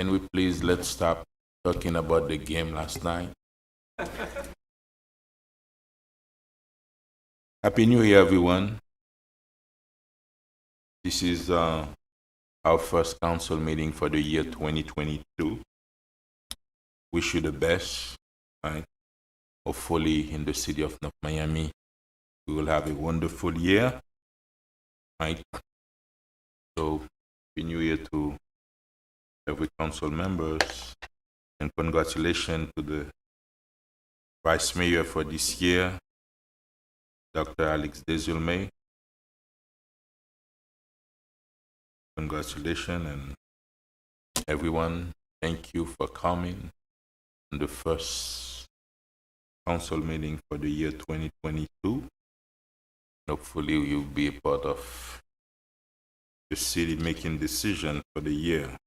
Can we please let's stop talking about the game last night? Happy New Year, everyone. This is our first council meeting for the year 2022. Wish you the best, right? Hopefully in the city of North Miami, we will have a wonderful year, right? So, Happy New Year to every council members, and congratulations to the Vice Mayor for this year, Dr. Alex Desulme. Congratulations, and everyone, thank you for coming on the first council meeting for the year 2022. Hopefully you'll be a part of the city making decisions for the year.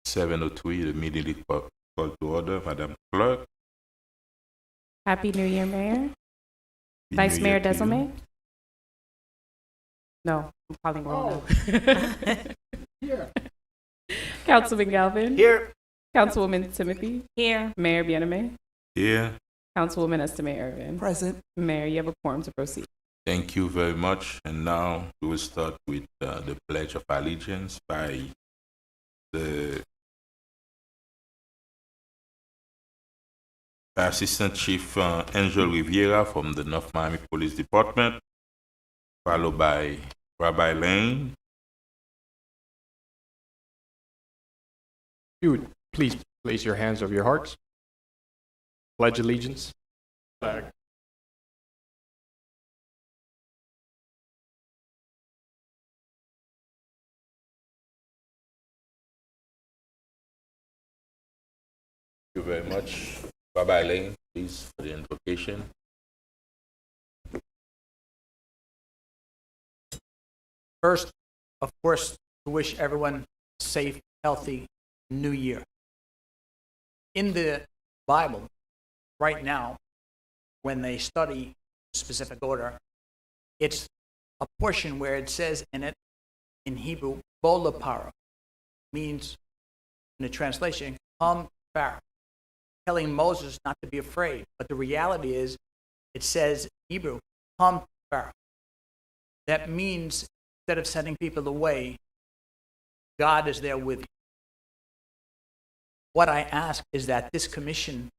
(7:03), the meeting is called to order. Madam Clerk. Happy New Year, Mayor. Happy Vice New Mayor Year to you. Desulme? No, I'm calling wrong. Here. Councilman Galvin? Here. Councilwoman Timothy? Here. Mayor Bieneme? Here. Councilwoman Estime Irvin? Present. Mayor, you have a quorum to proceed. Thank you very much. And now we will start with the Pledge of Allegiance by the Assistant Chief Angel Rivera from the North Miami Police Department, followed by Rabbi Lane. You would please place your hands over your hearts. Pledge allegiance. Flag. Thank you very much. Rabbi Lane, please, for the invocation. First, of course, to wish everyone a safe, healthy New Year. In the Bible, right now, when they study a specific order, it's a portion where it says in it, in Hebrew, Boulevard, means, in the translation, come Pharaoh, telling Moses not to be afraid. But the reality is, it says in Hebrew, come Pharaoh. That means, instead of sending people away, God is there with you. What I ask is that this commission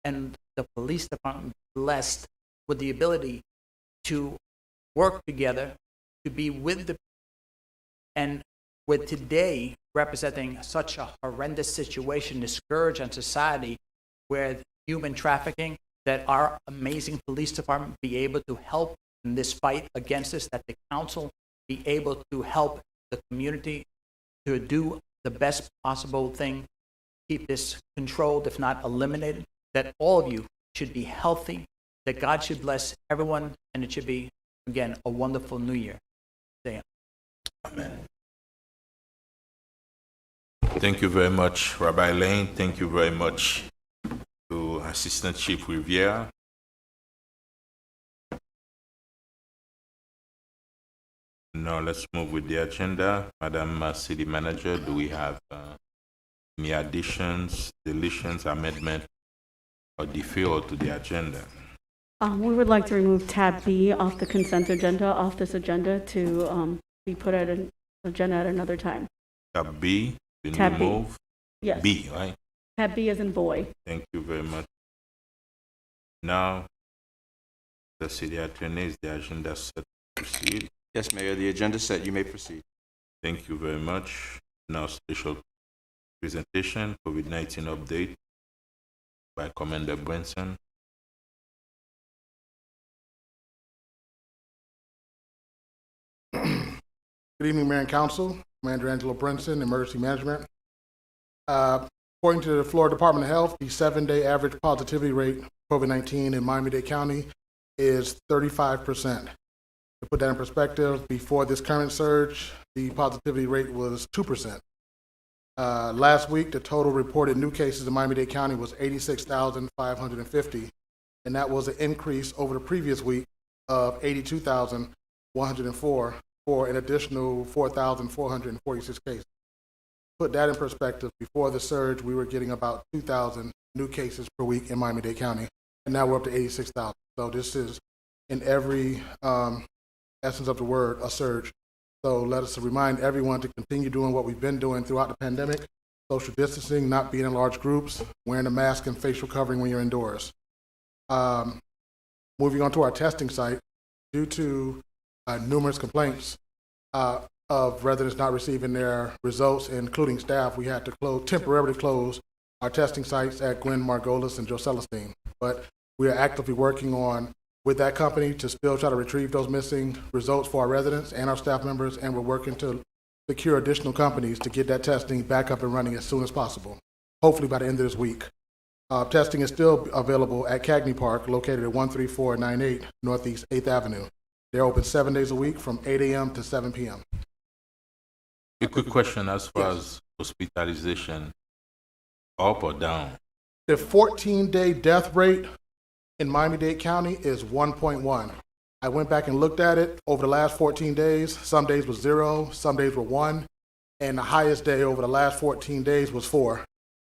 and the police department be blessed with the ability to work together, to be with the, and with today representing such a horrendous situation, the scourge on society, where human trafficking, that our amazing police department be able to help in this fight against this, that the council be able to help the community to do the best possible thing, keep this controlled, if not eliminated, that all of you should be healthy, that God should bless everyone, and it should be, again, a wonderful New Year. Say Amen. Thank you very much, Rabbi Lane. Thank you very much to Assistant Chief Rivera. Now let's move with the agenda. Madam City Manager, do we have any additions, deletions, amendment, or deferral to the agenda? We would like to remove tab B off the consent agenda, off this agenda, to be put at an agenda at another time. Tab B, been Tab B. removed? Yes. B, right? Tab B as in boy. Thank you very much. Now, the city attorney, is the agenda set to proceed? Yes, Mayor, the agenda set. You may proceed. Thank you very much. Now, special presentation, COVID-19 update by Commander Branson. Good evening, Mayor and Council. Commander Angelo Brinson, Emergency Management. According to the Florida Department of Health, the 7-day average positivity rate for COVID-19 in Miami-Dade County is 35%. To put that in perspective, before this current surge, the positivity rate was 2%. Last week, the total reported new cases in Miami-Dade County was 86,550, and that was an increase over the previous week of 82,104, for an additional 4,446 cases. Put that in perspective, before the surge, we were getting about 2,000 new cases per week in Miami-Dade County, and now we're up to 86,000. So this is, in every essence of the word, a surge. So let us remind everyone to continue doing what we've been doing throughout the pandemic: social distancing, not being in large groups, wearing a mask and facial covering when you're indoors. Moving on to our testing site, due to numerous complaints of residents not receiving their results, including staff, we had to temporarily close our testing sites at Gwen Margolis and Joe Celestine. But we are actively working on with that company to still try to retrieve those missing results for our residents and our staff members, and we're working to secure additional companies to get that testing back up and running as soon as possible, hopefully by the end of this week. Testing is still available at Cagney Park, located at 13498 Northeast 8th Avenue. They're open 7 days a week from 8 a.m. to 7 p.m. A quick question as far as hospitalization, up or down? The 14-day death rate in Miami-Dade County is 1.1. I went back and looked at it over the last 14 days. Some days was 0, some days were 1, and the highest day over the last 14 days was 4.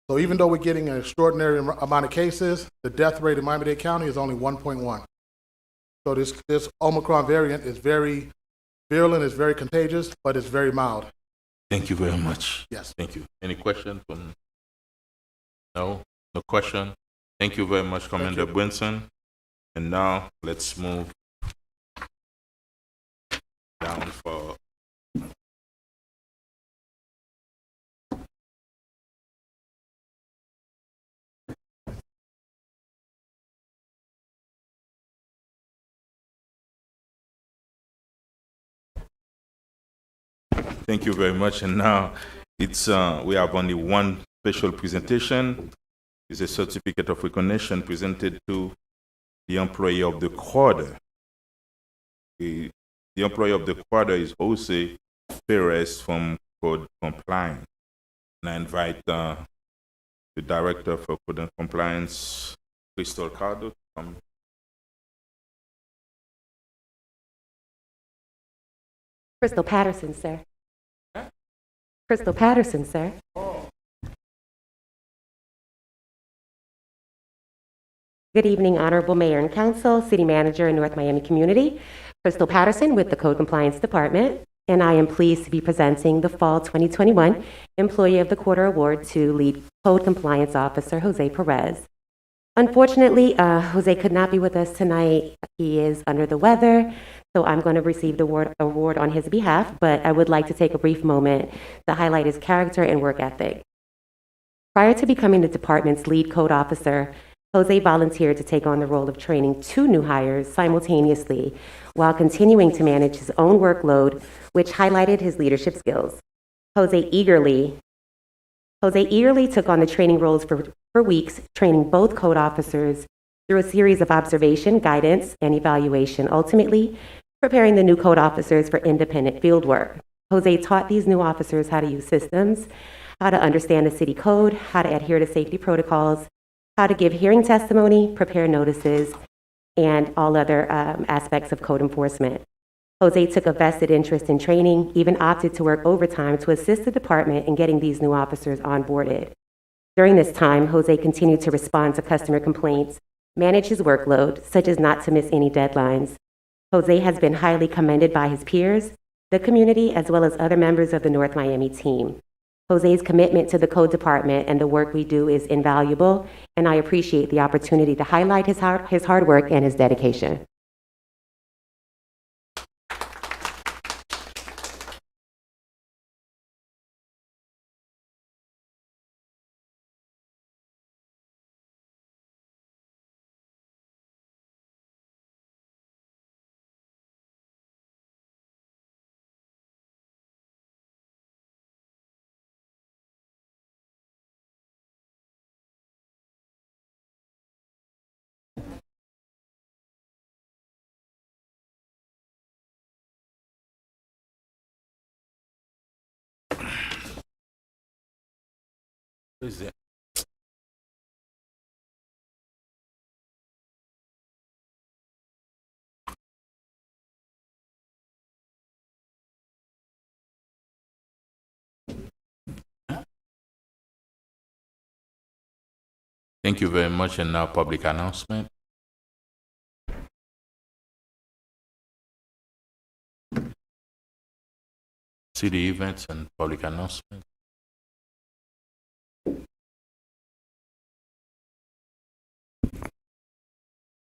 So even though we're getting an extraordinary amount of cases, the death rate in Miami-Dade County is only 1.1. So this Omicron variant is very virulent, it's very contagious, but it's very mild. Thank you very much. Yes. Thank you. Any question from? No? No question? Thank you very much, Commander Brinson. And now let's move down for Thank you very much. And now it's we have only one special presentation. It's a certificate of recognition presented to the employee of the quarter. The employee of the quarter is Jose Perez from Code Compliance. And I invite the Director for Code and Compliance, Crystal Cardo, to come. Crystal Patterson, sir. Crystal Patterson, sir. Good evening, Honorable Mayor and Council, City Manager and North Miami Community. Crystal Patterson with the Code Compliance Department, and I am pleased to be presenting the Fall 2021 Employee of the Quarter Award to Lead Code Compliance Officer Jose Perez. Unfortunately, Jose could not be with us tonight. He is under the weather, so I'm going to receive the award on his behalf, but I would like to take a brief moment to highlight his character and work ethic. Prior to becoming the department's lead code officer, Jose volunteered to take on the role of training 2 new hires simultaneously while continuing to manage his own workload, which highlighted his leadership skills. Jose eagerly took on the training roles for weeks, training both code officers through a series of observation, guidance, and evaluation, ultimately preparing the new code officers for independent field work. Jose taught these new officers how to use systems, how to understand the city code, how to adhere to safety protocols, how to give hearing testimony, prepare notices, and all other aspects of code enforcement. Jose took a vested interest in training, even opted to work overtime to assist the department in getting these new officers onboarded. During this time, Jose continued to respond to customer complaints, manage his workload, such as not to miss any deadlines. Jose has been highly commended by his peers, the community, as well as other members of the North Miami team. Jose's commitment to the code department and the work we do is invaluable, and I appreciate the opportunity to highlight his hard work and his dedication. What is it? Thank you very much. And now public announcement. City events and public announcement.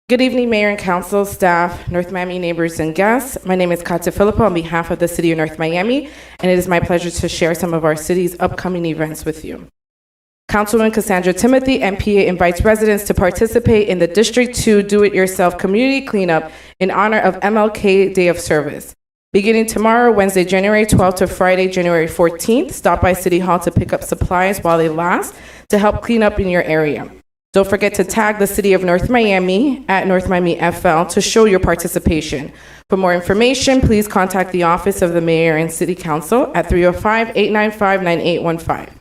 Good evening, Mayor and Council, staff, North Miami neighbors, and guests. My name is Phillip on behalf of the City of North Miami, and it is my pleasure to share some of our city's upcoming events with you. Councilwoman Cassandra Timothy, MPA, invites residents to participate in the District 2 Do-It-Yourself Community Cleanup in honor of MLK Day of Service. Beginning tomorrow, Wednesday, January 12th to Friday, January 14th, stop by City Hall to pick up supplies while they last to help clean up in your area. Don't forget to tag the City of North Miami at North Miami FL to show your participation. For more information, please contact the Office of the Mayor and City Council at 305-895-9815.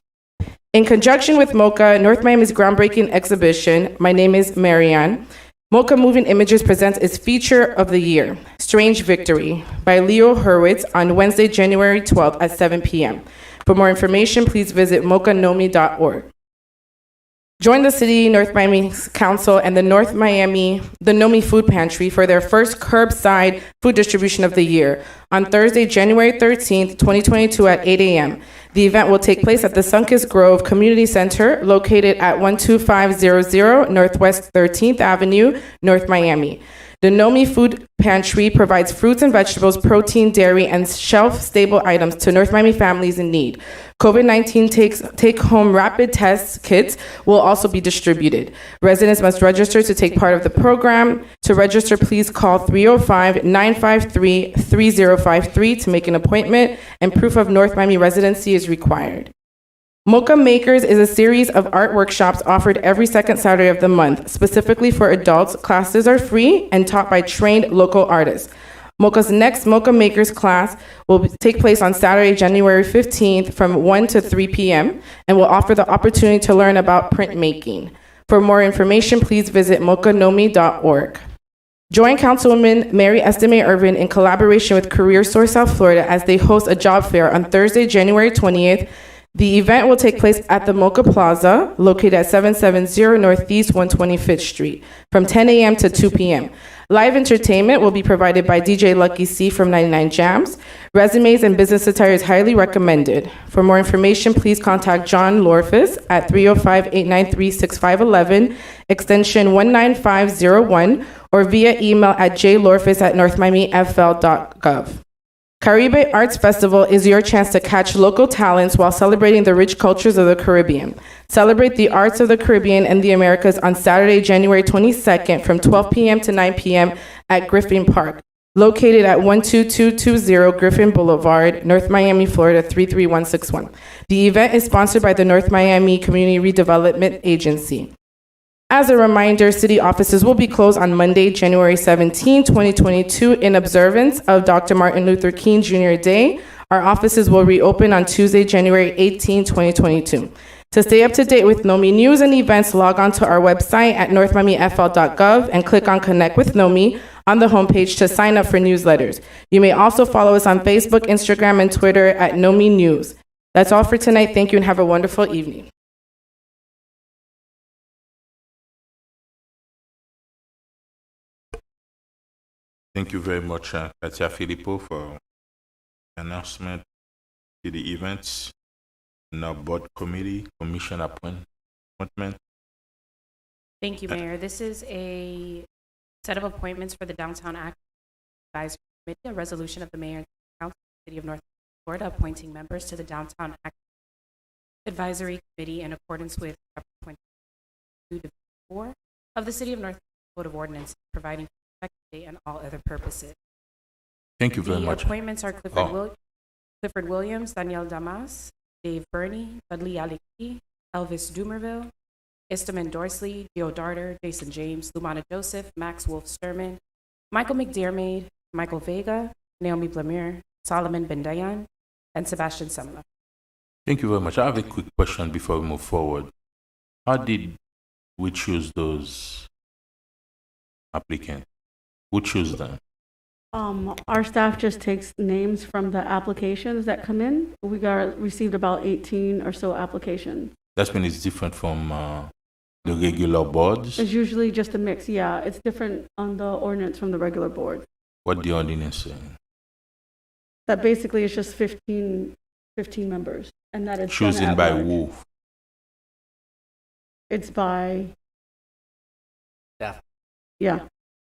In conjunction with MoCA, North Miami's groundbreaking exhibition, My Name is Marianne, MoCA Moving Images presents its feature of the year, Strange Victory, by Leo Hurwitz on Wednesday, January 12th at 7 p.m. For more information, please visit mocanomi.org. Join the City North Miami Council and the Nomi Food Pantry for their first curbside food distribution of the year on Thursday, January 13th, 2022 at 8 a.m. The event will take place at the Sunkiss Grove Community Center located at 12500 Northwest 13th Avenue, North Miami. The Nomi Food Pantry provides fruits and vegetables, protein, dairy, and shelf-stable items to North Miami families in need. COVID-19 take-home rapid test kits will also be distributed. Residents must register to take part of the program. To register, please call 305-953-3053 to make an appointment, and proof of North Miami residency is required. MoCA Makers is a series of art workshops offered every second Saturday of the month. Specifically for adults, classes are free and taught by trained local artists. MoCA's next MoCA Makers class will take place on Saturday, January 15th from 1 to 3 p.m. and will offer the opportunity to learn about printmaking. For more information, please visit mocanomi.org. Join Councilwoman Mary Estime Irvin in collaboration with Career Source South Florida as they host a job fair on Thursday, January 20th. The event will take place at the MoCA Plaza, located at 770 Northeast 125th Street, from 10 a.m. to 2 p.m. Live entertainment will be provided by DJ Lucky C from 99 Jams. Resumes and business attire is highly recommended. For more information, please contact John Lorfis at 305-893-6511, extension 19501, or via email at jlorfis@northmiamifl.gov. Caribe Arts Festival is your chance to catch local talents while celebrating the rich cultures of the Caribbean. Celebrate the arts of the Caribbean and the Americas on Saturday, January 22nd from 12 p.m. to 9 p.m. at Griffin Park, located at 12220 Griffin Boulevard, North Miami, Florida 33161. The event is sponsored by the North Miami Community Redevelopment Agency. As a reminder, city offices will be closed on Monday, January 17, 2022, in observance of Dr. Martin Luther King Jr. Day. Our offices will reopen on Tuesday, January 18, 2022. To stay up to date with NOMI news and events, log on to our website at northmiamifl.gov and click on Connect with NOMI on the homepage to sign up for newsletters. You may also follow us on Facebook, Instagram, and Twitter at NOMI News. That's all for tonight. Thank you and have a wonderful evening. Thank you very much, Katia Filippo, for announcement to the events. Now, board committee, commission appointment. Thank you, Mayor. This is a set of appointments for the Downtown Act Advisory Committee, a resolution of the Mayor and Council of the City of North Florida appointing members to the Downtown Act Advisory Committee in accordance with Chapter 22-4 of the City of North Code of Ordinances, providing for effective date and all other purposes. Thank you very much. The appointments are Clifford Williams, Danielle Damas, Dave Burney, Dudley Aliki, Elvis Dumerville, Istaman Dorsley, Gio Darter, Jason James, Lumana Joseph, Max Wolf Sturman, Michael McDermott, Michael Vega, Naomi Blamir, Solomon Bendayan, and Sebastian Semla. Thank you very much. I have a quick question before we move forward. How did we choose those applicants? Who chose them? Our staff just takes names from the applications that come in. We received about 18 or so applications. That's when it's different from The regular boards? It's usually just a mix, yeah. It's different on the ordinance from the regular board. What the ordinance say? That basically is just 15 members, and that it's done Chosen at by large. who? It's by, Staff. yeah,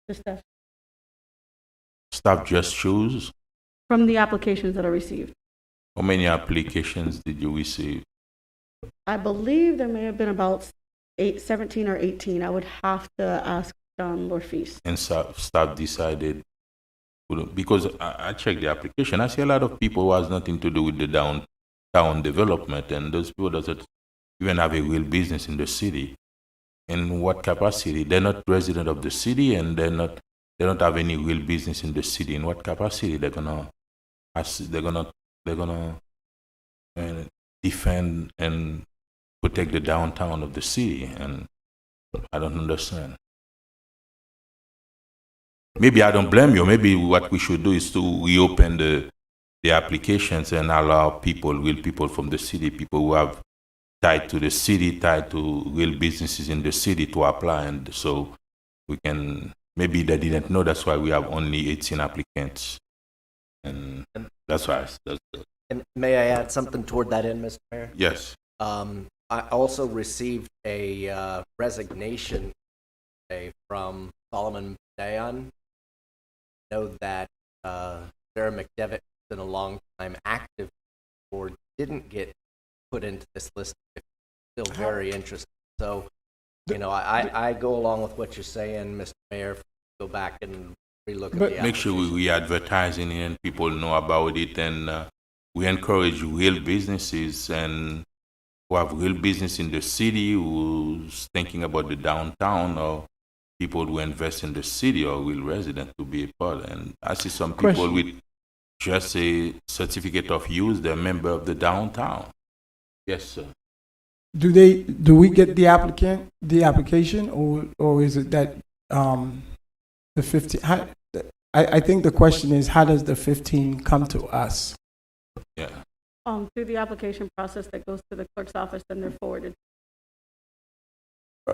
the staff, Staff just choose? from the applications that are received. How many applications did you receive? I believe there may have been about 17 or 18. I would have to ask John Lorfis. And staff decided, because I checked the application, I see a lot of people who has nothing to do with the downtown development, and those people doesn't even have a real business in the city. In what capacity? They're not resident of the city, and they don't have any real business in the city. In what capacity they're gonna defend and protect the downtown of the city? And I don't understand. Maybe I don't blame you. Maybe what we should do is to reopen the applications and allow real people from the city, people who have tied to the city, tied to real businesses in the city to apply. And so we can, maybe they didn't know, that's why we have only 18 applicants. And that's why. And may I add something toward that end, Mr. Mayor? Yes. I also received a resignation today from Solomon Dayan. I know that Sarah McDevitt has been a long time active board, didn't get put into this list. Still very interested. So, you know, I go along with what you're saying, Mr. Mayor. Go back and relook at the Make sure we advertising it and people know about it, and we encourage real businesses and who have real business in the city, who's thinking about the downtown, or people who invest in the city or real resident to be a part. And I see some people with just a certificate of use, they're a member of the downtown. Yes, sir. Do we get the application, or is it that the 15? I think the question is, how does the 15 come to us? Yeah. Through the application process that goes to the clerk's office, then they're forwarded.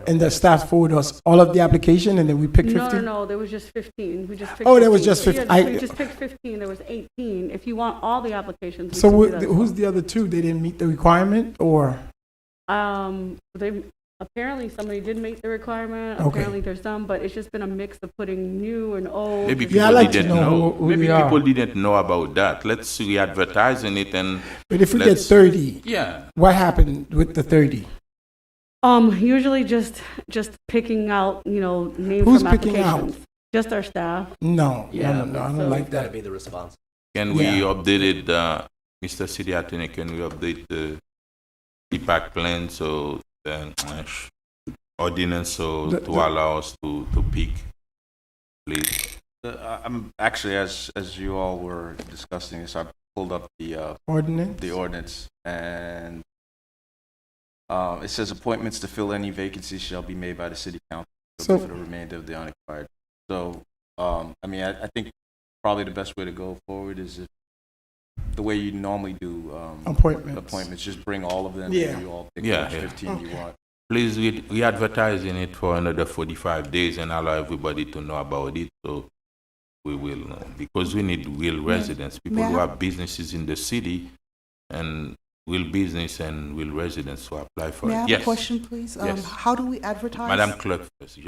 And the staff forward us all of the application, and then we pick 15? No, there was just 15. We just picked 15. Oh, there was just 15. Yeah, we just picked 15. There was 18. If you want all the applications, So who's the other two? They didn't meet the requirement, or? They apparently somebody did meet the requirement. Okay. Apparently there's some, but it's just been a mix of putting new and old. Maybe Yeah, I people like to didn't know know. who Maybe they are. people didn't know about that. Let's re-advertising it, and But if we get let's- 30, yeah. what happened with the 30? Usually just picking out, names Who's from picking out? applications. Just our staff. No, Yeah, no, I don't so- like Got to that. be the response. Can we update it, Mr. City Attorney, can we update the impact plan so then ordinance so The- to allow us to pick, please? I'm actually, as you all were discussing this, I pulled up the Ordinance? ordinance, and it says appointments to fill any vacancies shall be made by the city council So- for the remainder of the unexpired. So, I think probably the best way to go forward is the way you normally do Appointments. Just bring all of them. Yeah. And you all pick Yeah, which yeah. 15 you want. Please, we advertising it for another 45 days and allow everybody to know about it, so we will know. Because we need real residents, people who have businesses in the city, and real business and real residents to apply for May I it. have Yes. a question, please? Yes. How do we advertise? Madam Clerk first.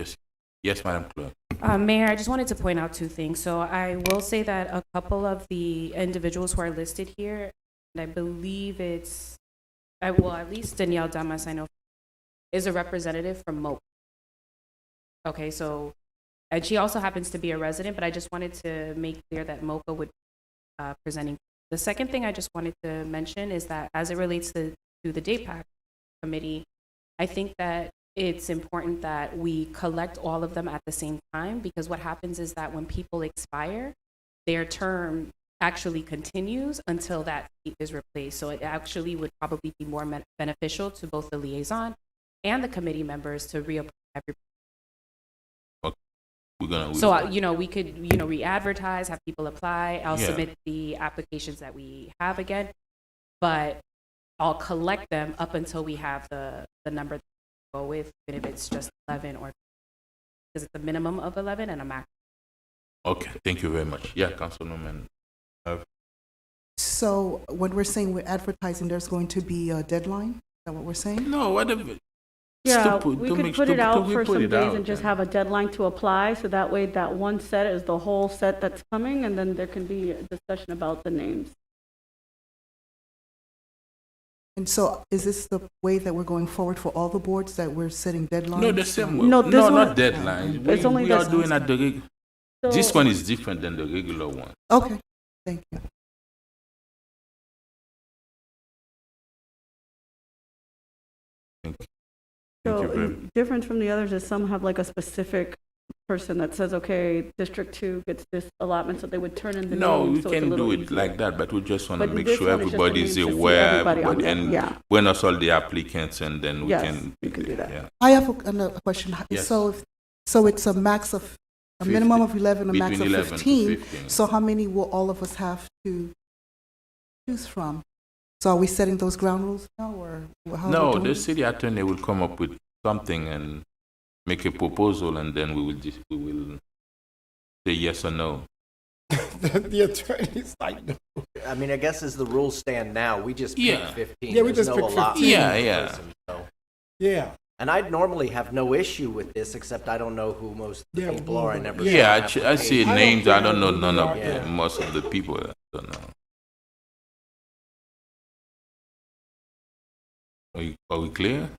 Yes, Madam Clerk. Mayor, I just wanted to point out two things. So I will say that a couple of the individuals who are listed here, and I believe it's, at least Danielle Damas, I know, is a representative from MOCA. Okay, so, and she also happens to be a resident, but I just wanted to make clear that MOCA would be presenting. The second thing I just wanted to mention is that as it relates to the DAPAC committee, I think that it's important that we collect all of them at the same time, because what happens is that when people expire, their term actually continues until that seat is replaced. So it actually would probably be more beneficial to both the liaison and the committee members to reapply everybody. We could, re-advertise, have people apply. I'll submit the applications that we have again, but I'll collect them up until we have the number go with, even if it's just 11 or, because it's a minimum of 11 and a max. Okay, thank you very much. Yeah, Councilwoman. So when we're saying we're advertising, there's going to be a deadline? Is that what we're saying? No, whatever. Yeah, Stupid. we To could make put it stupid- out to for put some it days out, and just yeah. have a deadline to apply, so that way that one set is the whole set that's coming, and then there can be a discussion about the names. And so is this the way that we're going forward for all the boards, that we're setting deadlines? No, the same way. No, No, this one- not deadline. It's only We are this- doing at the this So- one is different than the regular one. Okay, thank you. Thank you. Thank you very So, difference from the others is some have like a specific person that says, okay, District 2 gets this allotment, so they would turn in the No, names, we so it's a can little do it easier. like that, but we just want to But make this sure one is just the everybody is names to see aware, everybody on everybody, there. and Yeah. when us all the applicants, and then we Yes, can. we can do that. Yeah. I have another question. Yes. So it's a max of, a minimum of 11, a max Between of 11 to 15. 15. So how many will all of us have to choose from? So are we setting those ground rules now, or how are we No, doing the it? city attorney will come up with something and make a proposal, and then we will say yes or no. The attorney's like, no. I mean, I guess as the rules stand now, we just Yeah. pick 15. Yeah, we There's just no pick 15. allotment Yeah, per yeah. person, so. Yeah. And I'd normally have no issue with this, except I don't know who most of the Yeah, people are. I never. Yeah, saw I see applications. names. I don't care know who none they of are. them. Yeah. Most of the people, I don't know. Are we clear?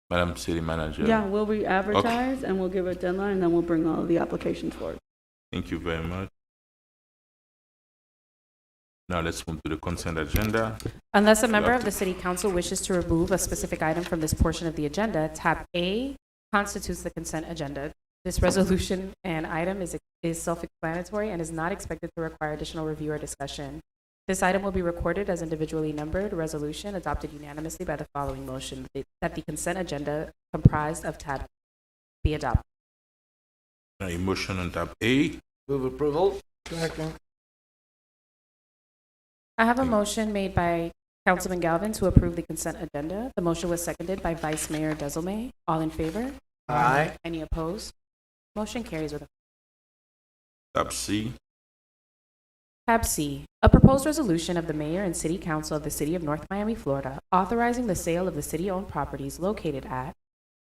Madam City Manager. Yeah, we'll re-advertise, and we'll give a deadline, and then we'll bring all of the applications forward. Thank you very much. Now let's move to the consent agenda. Unless a member of the city council wishes to remove a specific item from this portion of the agenda, tab A constitutes the consent agenda. This resolution and item is self-explanatory and is not expected to require additional review or discussion. This item will be recorded as individually numbered resolution adopted unanimously by the following motion, that the consent agenda comprised of tab be adopted. A motion on tab A. Move approval. Second. I have a motion made by Councilman Galvin to approve the consent agenda. The motion was seconded by Vice Mayor Desilme. All in favor? Aye. Any opposed? Motion carries with a Tab C. Tab C, a proposed resolution of the mayor and city council of the city of North Miami, Florida, authorizing the sale of the city-owned properties located at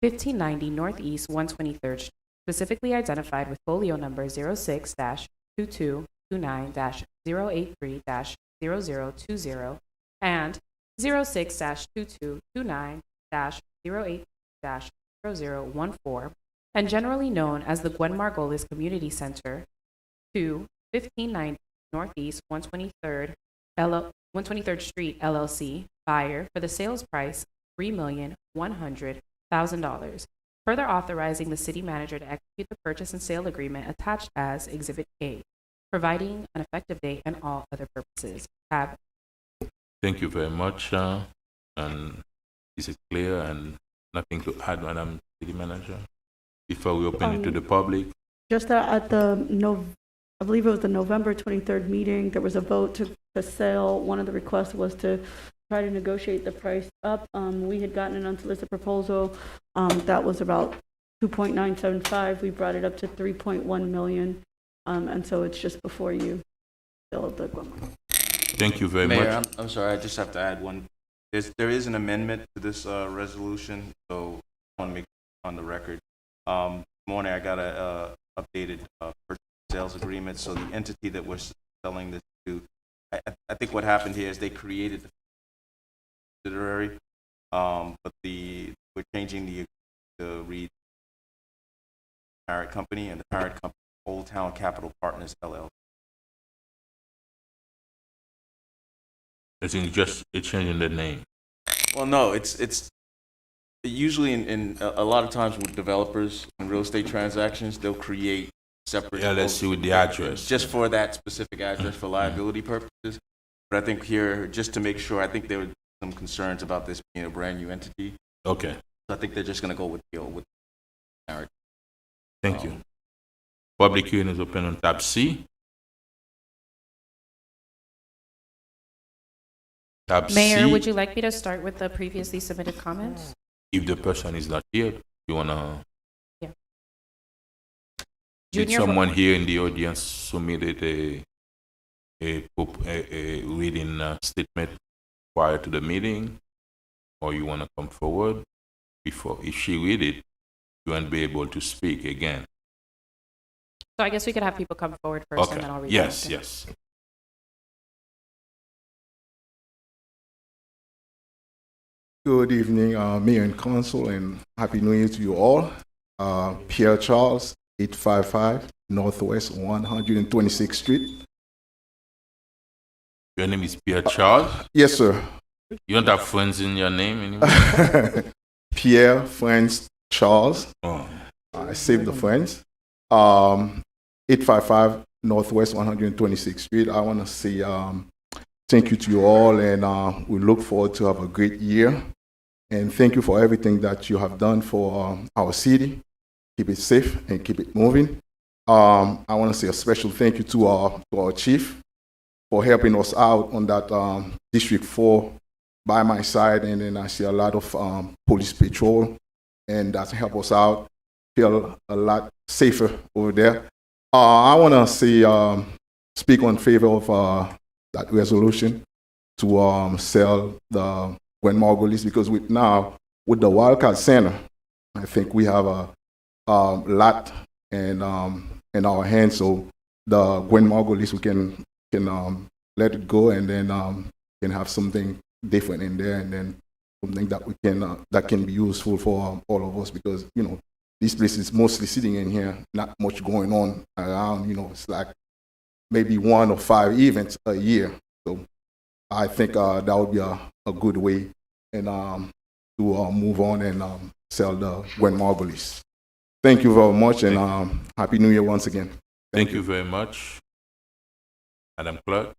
1590 Northeast 123rd Street, specifically identified with folio number 06-2229-083-0020 and 06-2229-083-0014, and generally known as the Gwen Margolis Community Center, to 1590 Northeast 123rd Street LLC, buyer for the sales price $3,100,000. Further authorizing the city manager to execute the purchase and sale agreement attached as Exhibit A, providing an effective date and all other purposes. Tab. Thank you very much. And is it clear and nothing to add, Madam City Manager? Before we open it to the public. Just at I believe it was the November 23rd meeting, there was a vote to sell. One of the requests was to try to negotiate the price up. We had gotten an unsolicited proposal that was about 2.975. We brought it up to 3.1 million. And so it's just before you sell the Guam. Thank you very Mayor, much. I'm sorry, I just have to add one. There is an amendment to this resolution, so I want to make it on the record. This morning I got a updated purchase sales agreement, so the entity that we're selling this to, I think what happened here is they created the subsidiary, but we're changing the read parent company, and the parent company, Old Town Capital Partners LLC. I think just it's changing the name. Well, no, it's usually in a lot of times with developers in real estate transactions, they'll create separate. Yeah, let's see with the address. Just for that specific address for liability purposes. But I think here, just to make sure, I think there were some concerns about this being a brand new entity. Okay. So I think they're just going to go with marriage. Thank you. Public hearing is open on tab C. Tab Mayor, C. would you like me to start with the previously submitted comments? If the person is not here, you wanna. Yeah. Did Junior, someone here in the audience submitted a reading statement prior to the meeting, or you wanna come forward before? If she read it, you won't be able to speak again. So I guess we could have people come forward first, and then I'll read. Yes, them. yes. Good evening, Mayor and Council, and Happy New Year to you all. Pierre Charles, 855 Northwest 126th Street. Your name is Pierre Charles? Yes, sir. You don't have friends in your name anymore? Pierre Franz Charles. Oh. I saved the friends. 855 Northwest 126th Street. I want to say thank you to you all, and we look forward to have a great year. And thank you for everything that you have done for our city. Keep it safe and keep it moving. I want to say a special thank you to our chief for helping us out on that District 4 by my side. And then I see a lot of police patrol, and that's helped us out, feel a lot safer over there. I want to say, speak on favor of that resolution to sell the Gwen Margulies, because with the Wildcat Center, I think we have a lot in our hands. So the Gwen Margulies, we can let it go, and then can have something different in there, and then something that we can that can be useful for all of us, because this place is mostly sitting in here, not much going on around. It's like maybe 1 or 5 events a year. So I think that would be a good way and to move on and sell the Gwen Margulies. Thank you very much, and Happy New Year once again. Thank you very much, Madam Clerk.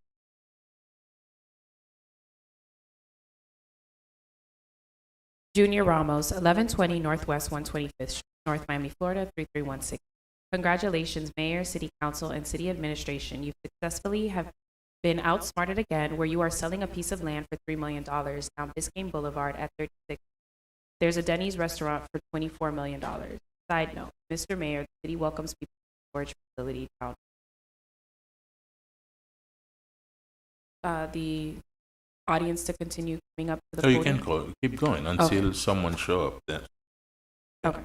Junior Ramos, 1120 Northwest 125th Street, North Miami, Florida, 3316. Congratulations, Mayor, City Council, and City Administration. You successfully have been outsmarted again, where you are selling a piece of land for $3 million down Biscayne Boulevard at 36. There's a Denny's restaurant for $24 million. Side note, Mr. Mayor, the city welcomes people to storage facility down. The audience to continue coming up to the You podium. can keep going until someone show up then. Okay.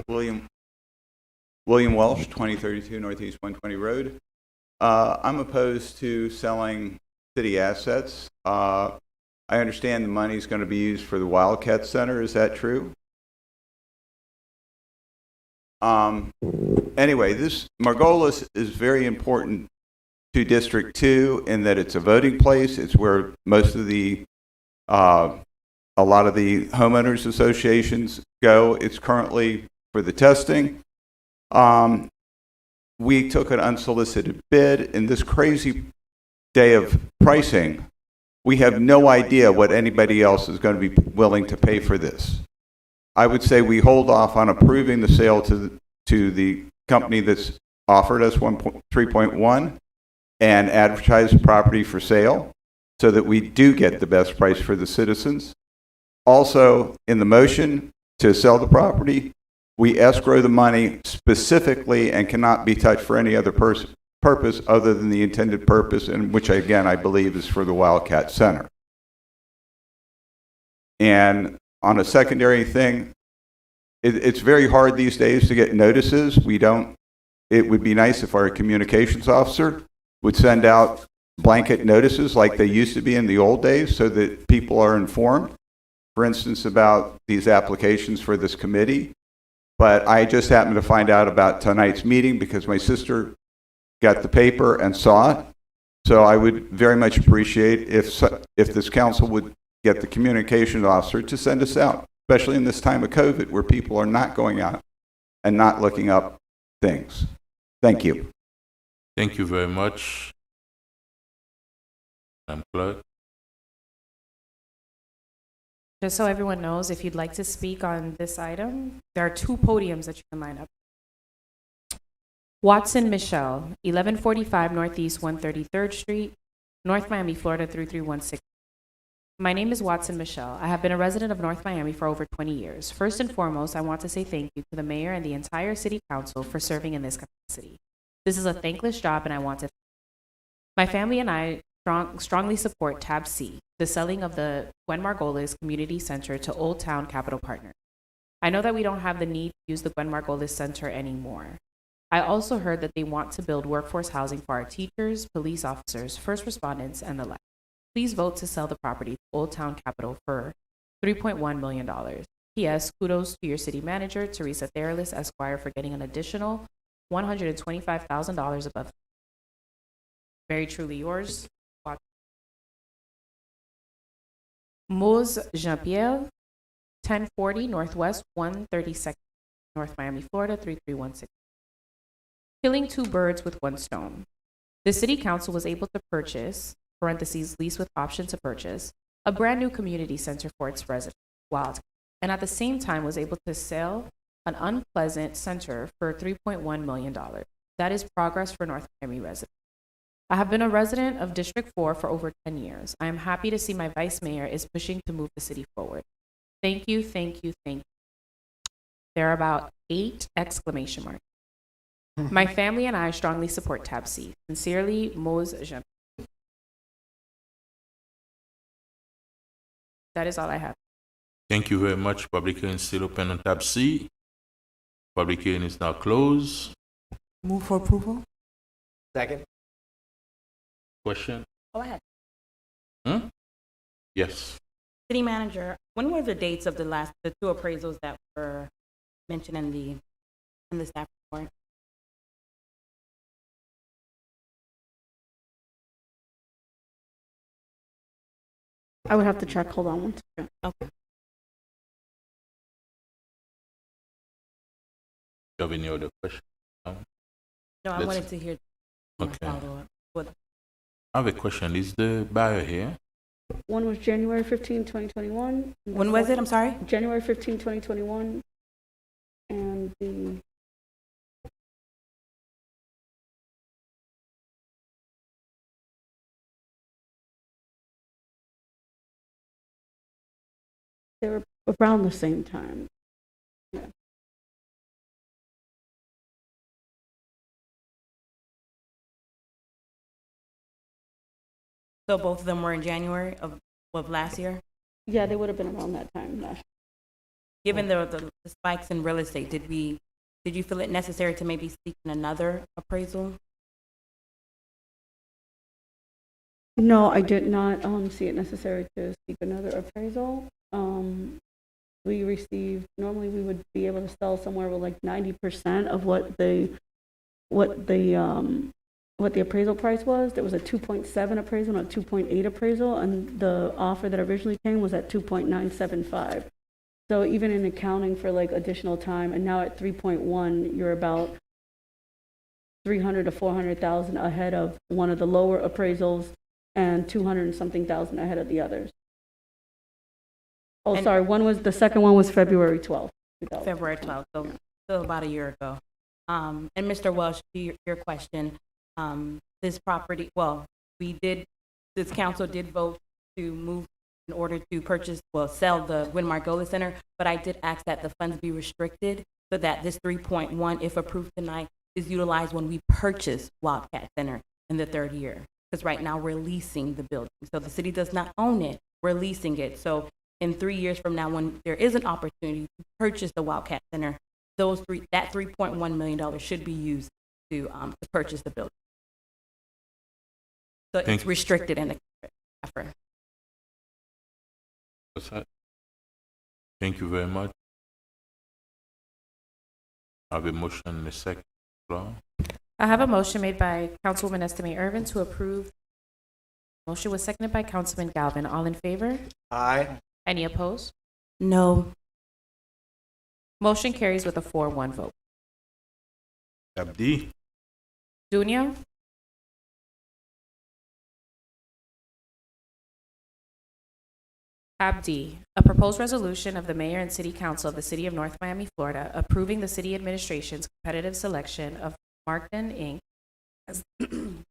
William Welsh, 2032 Northeast 120 Road. I'm opposed to selling city assets. I understand the money is going to be used for the Wildcat Center. Is that true? Anyway, this Margolis is very important to District 2 in that it's a voting place. It's where most of the a lot of the homeowners associations go. It's currently for the testing. We took an unsolicited bid. In this crazy day of pricing, we have no idea what anybody else is going to be willing to pay for this. I would say we hold off on approving the sale to the company that's offered us 3.1 and advertise the property for sale so that we do get the best price for the citizens. Also, in the motion to sell the property, we escrow the money specifically and cannot be touched for any other purpose other than the intended purpose, and which again I believe is for the Wildcat Center. And on a secondary thing, it's very hard these days to get notices. It would be nice if our communications officer would send out blanket notices like they used to be in the old days so that people are informed, for instance, about these applications for this committee. But I just happened to find out about tonight's meeting because my sister got the paper and saw it. So I would very much appreciate if this council would get the communications officer to send us out, especially in this time of COVID where people are not going out and not looking up things. Thank you. Thank you very much, Madam Clerk. Just so everyone knows, if you'd like to speak on this item, there are 2 podiums that you can line up. Watson Michelle, 1145 Northeast 133rd Street, North Miami, Florida 3316. My name is Watson Michelle. I have been a resident of North Miami for over 20 years. First and foremost, I want to say thank you to the mayor and the entire city council for serving in this capacity. This is a thankless job, and I want to. My family and I strongly support Tab C, the selling of the Gwen Margolis Community Center to Old Town Capital Partners. I know that we don't have the need to use the Gwen Margolis Center anymore. I also heard that they want to build workforce housing for our teachers, police officers, first responders, and the like. Please vote to sell the property to Old Town Capital for $3.1 million. P.S. Kudos to your city manager, Teresa Theralis, Esquire, for getting an additional $125,000 above. Very truly yours. Mose Jean-Pierre, 1040 Northwest 132nd, North Miami, Florida, 33160. Killing two birds with one stone. The city council was able to purchase, parentheses, lease with option to purchase, a brand new community center for its residents, Wild, and at the same time was able to sell an unpleasant center for $3.1 million. That is progress for North Miami residents. I have been a resident of District 4 for over 10 years. I am happy to see my vice mayor is pushing to move the city forward. Thank you, thank you, thank you. There are about 8 exclamation marks. My family and I strongly support Tab C. Sincerely, Mose Jean. That is all I have. Thank you very much. Public hearing is still open on tab C. Public hearing is now closed. Move for approval? Second. Question? Go ahead. Yes. City manager, when were the dates of the two appraisals that were mentioned in the staff report? I would have to check. Hold on one second. Okay. Do you have any other question? No, I wanted to hear Okay. follow-up. I have a question. Is the buyer here? One was January 15, 2021. When was it? I'm sorry? January 15, 2021. And the they were around the same time. Yeah. So both of them were in January of last year? Yeah, they would have been around that time last year. Given the spikes in real estate, did you feel it necessary to maybe seek another appraisal? No, I did not see it necessary to seek another appraisal. We received, normally we would be able to sell somewhere with like 90% of what the appraisal price was. There was a 2.7 appraisal and a 2.8 appraisal, and the offer that originally came was at 2.975. So even in accounting for like additional time, and now at 3.1, you're about 300 to 400,000 ahead of one of the lower appraisals and 200 and something thousand ahead of the others. Oh, And- sorry, the second one was February 12th. 2000. February 12th, so still about a year ago. And Mr. Welsh, to your question, this property, this council did vote to move in order to sell the Gwen Margolis Center, but I did ask that the funds be restricted so that this 3.1, if approved tonight, is utilized when we purchase Wildcat Center in the third year. Because right now we're leasing the building. So the city does not own it, we're leasing it. So in 3 years from now, when there is an opportunity to purchase the Wildcat Center, that $3.1 million should be used to purchase the building. So it's restricted in the effort. What's that? Thank you very much. I have a motion in a second. Floor. I have a motion made by Councilwoman Estime Irvin to approve. Motion was seconded by Councilman Galvin. All in favor? Aye. Any opposed? No. Motion carries with a 4-1 vote. Tab D. Dunya? Tab D, a proposed resolution of the mayor and city council of the city of North Miami, Florida, approving the city administration's competitive selection of Markden, Inc.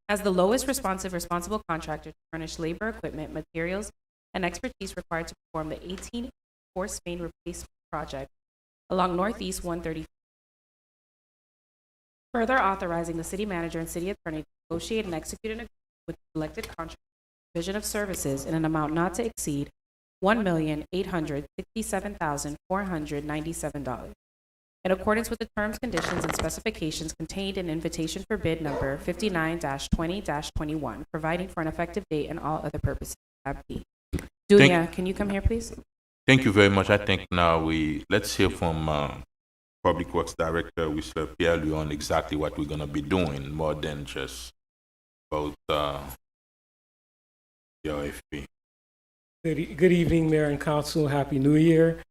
as the lowest responsible contractor to furnish labor, equipment, materials, and expertise required to perform the 18 force main replacement project along Northeast 130. Further authorizing the city manager and city attorney to negotiate and execute an agreement with selected contract provision of services in an amount not to exceed $1,867,497. In accordance with the terms, conditions, and specifications contained in invitation for bid number 59-20-21, providing for an effective date and all other purposes. Tab B. Dunya, can you come here, please? Thank you very much. I think now let's hear from Public Works Director, Mr. Pierre, on exactly what we're going to be doing, more than just about the OFP. Good evening, Mayor and Council. Happy New Year.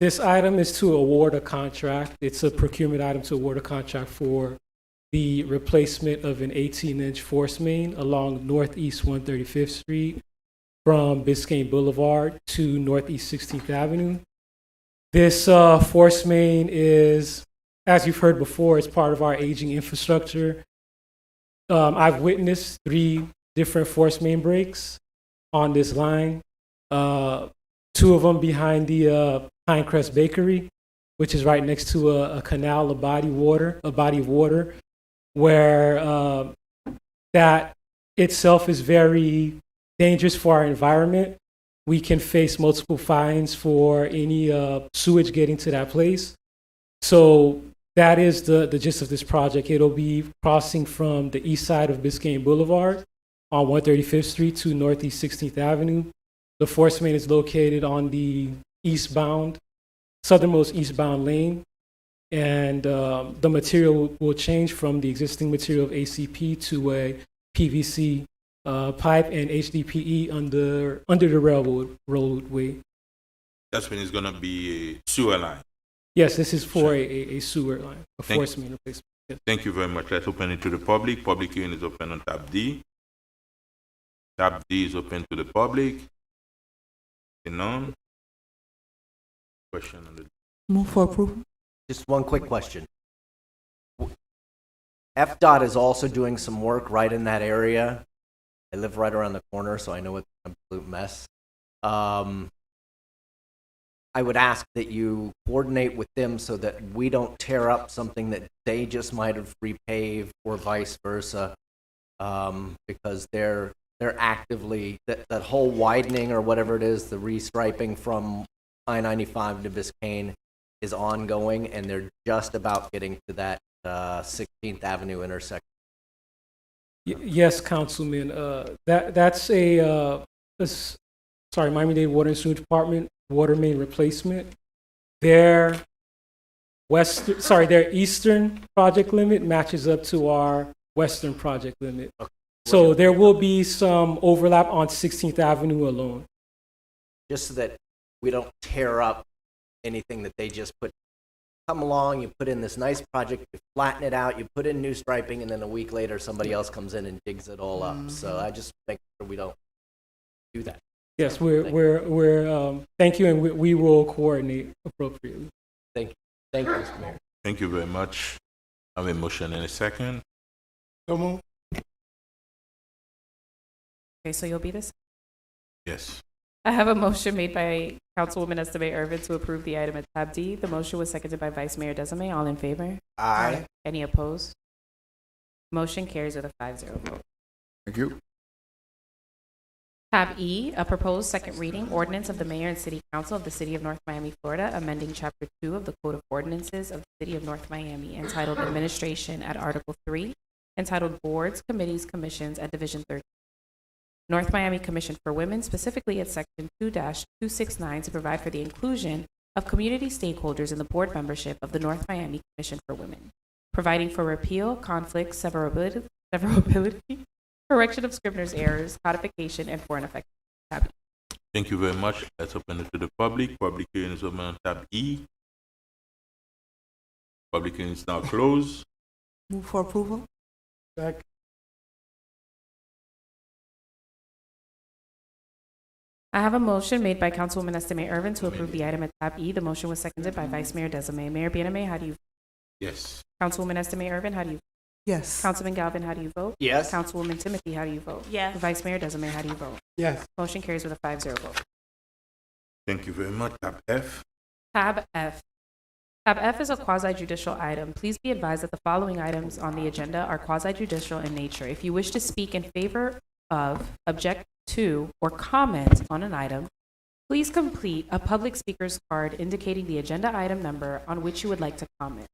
This item is to award a contract. It's a procurement item to award a contract for the replacement of an 18-inch force main along Northeast 135th Street from Biscayne Boulevard to Northeast 16th Avenue. This force main is, as you've heard before, it's part of our aging infrastructure. I've witnessed 3 different force main breaks on this line. 2 of them behind the Pinecrest Bakery, which is right next to a canal, a body of water, where that itself is very dangerous for our environment. We can face multiple fines for any sewage getting to that place. So that is the gist of this project. It'll be crossing from the east side of Biscayne Boulevard on 135th Street to Northeast 16th Avenue. The force main is located on the southernmost eastbound lane, and the material will change from the existing material of ACP to a PVC pipe and HDPE under the railroad roadway. That's when it's going to be a sewer line. Yes, this is for a sewer line, a force main replacement. Yes. Thank you very much. Let's open it to the public. Public hearing is open on tab D. Tab D is open to the public. None. Question on the Move for approval. Just one quick question. FDOT is also doing some work right in that area. I live right around the corner, so I know it's an absolute mess. I would ask that you coordinate with them so that we don't tear up something that they just might have repaved or vice versa, because they're actively, that whole widening or whatever it is, the restriping from I-95 to Biscayne is ongoing, and they're just about getting to that 16th Avenue intersection. Yes, Councilman. That's Miami-Dade Water and Sewer Department water main replacement. Their eastern project limit matches up to our western project limit. Okay. So there will be some overlap on 16th Avenue alone. Just so that we don't tear up anything that they just put. Come along, you put in this nice project, you flatten it out, you put in new striping, and then a week later somebody else comes in and digs it all up. So I just make sure we don't do that. Yes, we're thank you, and we will coordinate appropriately. Thank you. Thank you, Mr. Mayor. Thank you very much. I have a motion in a second. So move. Okay, so you'll be this? Yes. I have a motion made by Councilwoman Estime Irvin to approve the item at tab D. The motion was seconded by Vice Mayor Desame. All in favor? Aye. Any opposed? Motion carries with a 5-0 vote. Thank you. Tab E, a proposed second reading ordinance of the Mayor and City Council of the City of North Miami, Florida, amending Chapter 2 of the Code of Ordinances of the City of North Miami, entitled Administration at Article 3, entitled Boards, Committees, Commissions at Division 13. North Miami Commission for Women, specifically at Section 2-269, to provide for the inclusion of community stakeholders in the board membership of the North Miami Commission for Women, providing for repeal, conflict, severability, correction of Scrivener's errors, codification, and for an effective tab. Thank you very much. Let's open it to the public. Public hearing is open on tab E. Public hearing is now closed. Move for approval. Second. I have a motion made by Councilwoman Estime Irvin to approve the item at tab E. The motion was seconded by Vice Mayor Desame. Mayor Biename, how do you? Yes. Councilwoman Estime Irvin, how do you? Yes. Councilman Galvin, how do you vote? Yes. Councilwoman Timothy, how do you vote? Yes. Vice Mayor Desiree, how do you vote? Yes. Motion carries with a 5-0 vote. Thank you very much. Tab F. Tab F. Tab F is a quasi-judicial item. Please be advised that the following items on the agenda are quasi-judicial in nature. If you wish to speak in favor of, object to, or comment on an item, please complete a public speaker's card indicating the agenda item number on which you would like to comment.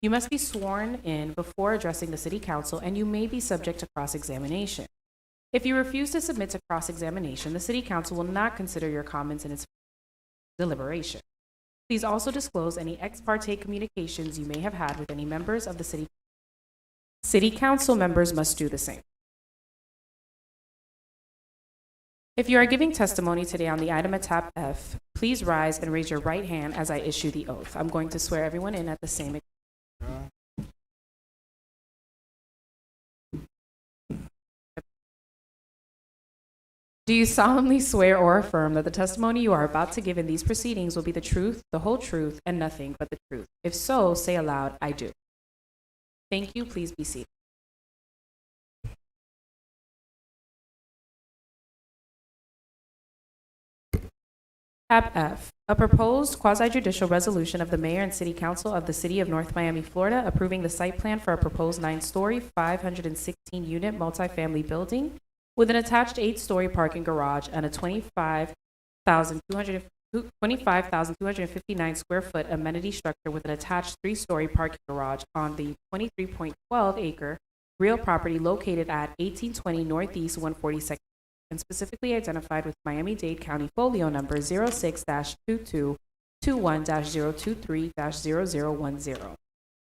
You must be sworn in before addressing the City Council, and you may be subject to cross-examination. If you refuse to submit to cross-examination, the City Council will not consider your comments in its deliberation. Please also disclose any ex parte communications you may have had with any members of the City. City Council members must do the same. If you are giving testimony today on the item at tab F, please rise and raise your right hand as I issue the oath. I'm going to swear everyone in at the same time. Do you solemnly swear or affirm that the testimony you are about to give in these proceedings will be the truth, the whole truth, and nothing but the truth? If so, say aloud, I do. Thank you. Please be seated. Tab F, a proposed quasi-judicial resolution of the Mayor and City Council of the City of North Miami, Florida, approving the site plan for a proposed 9-story, 516-unit multifamily building with an attached 8-story parking garage and a 25,259 square foot amenity structure with an attached 3-story parking garage on the 23.12 acre real property located at 1820 Northeast 142nd and specifically identified with Miami-Dade County folio number 06-2221-023-0010.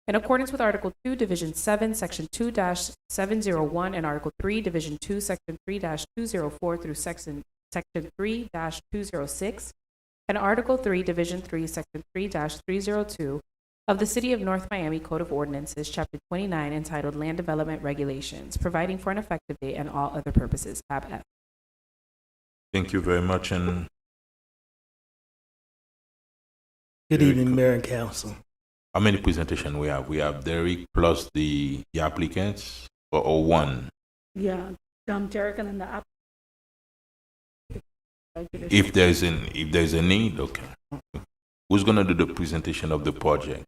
In accordance with Article 2, Division 7, Section 2-701, and Article 3, Division 2, Section 3-204 through Section 3-206, and Article 3, Division 3, Section 3-302 of the City of North Miami Code of Ordinances, Chapter 29, entitled Land Development Regulations, providing for an effective date and all other purposes. Tab F. Thank you very much. And good evening, Mayor and Council. how many presentations we have? We have Derek plus the applicants, or one? Yeah, Derek and then the app. If there's a need, okay. Who's gonna do the presentation of the project?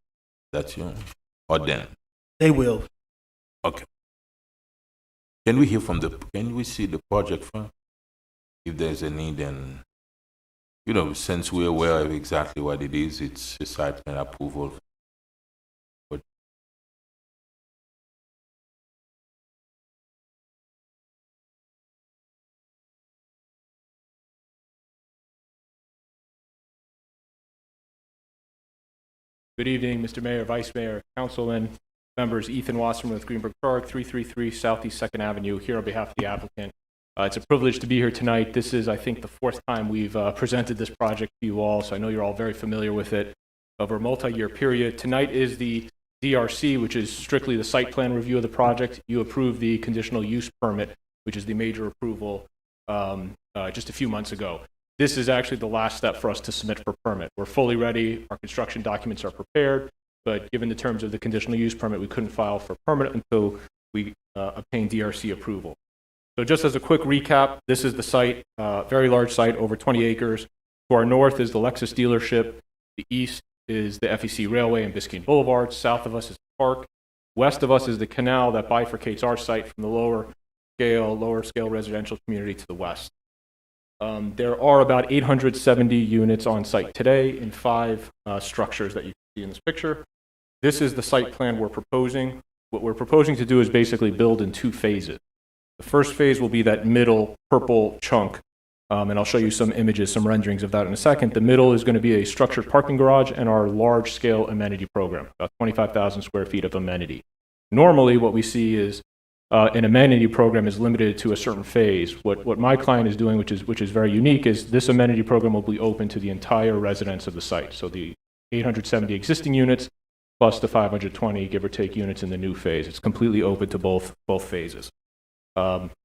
That's you or them? They will. Okay. Can we hear from can we see the project first? If there's a need, then, since we're aware of exactly what it is, it's a site plan approval. But Good evening, Mr. Mayor, Vice Mayor, Councilman, members. Ethan Wasserman with Greenberg Park, 333 Southeast 2nd Avenue, here on behalf of the applicant. It's a privilege to be here tonight. This is, I think, the 4th time we've presented this project to you all, so I know you're all very familiar with it over a multi-year period. Tonight is the DRC, which is strictly the site plan review of the project. You approved the conditional use permit, which is the major approval just a few months ago. This is actually the last step for us to submit for permit. We're fully ready. Our construction documents are prepared, but given the terms of the conditional use permit, we couldn't file for permit until we obtained DRC approval. So just as a quick recap, this is the site, very large site, over 20 acres. To our north is the Lexus dealership. The east is the FEC Railway and Biscayne Boulevard. South of us is the park. West of us is the canal that bifurcates our site from the lower scale residential community to the west. There are about 870 units on site today in 5 structures that you can see in this picture. This is the site plan we're proposing. What we're proposing to do is basically build in 2 phases. The first phase will be that middle purple chunk, and I'll show you some images, some renderings of that in a second. The middle is going to be a structured parking garage and our large-scale amenity program, about 25,000 square feet of amenity. Normally, what we see is an amenity program is limited to a certain phase. What my client is doing, which is very unique, is this amenity program will be open to the entire residents of the site. So the 870 existing units plus the 520, give or take, units in the new phase. It's completely open to both phases.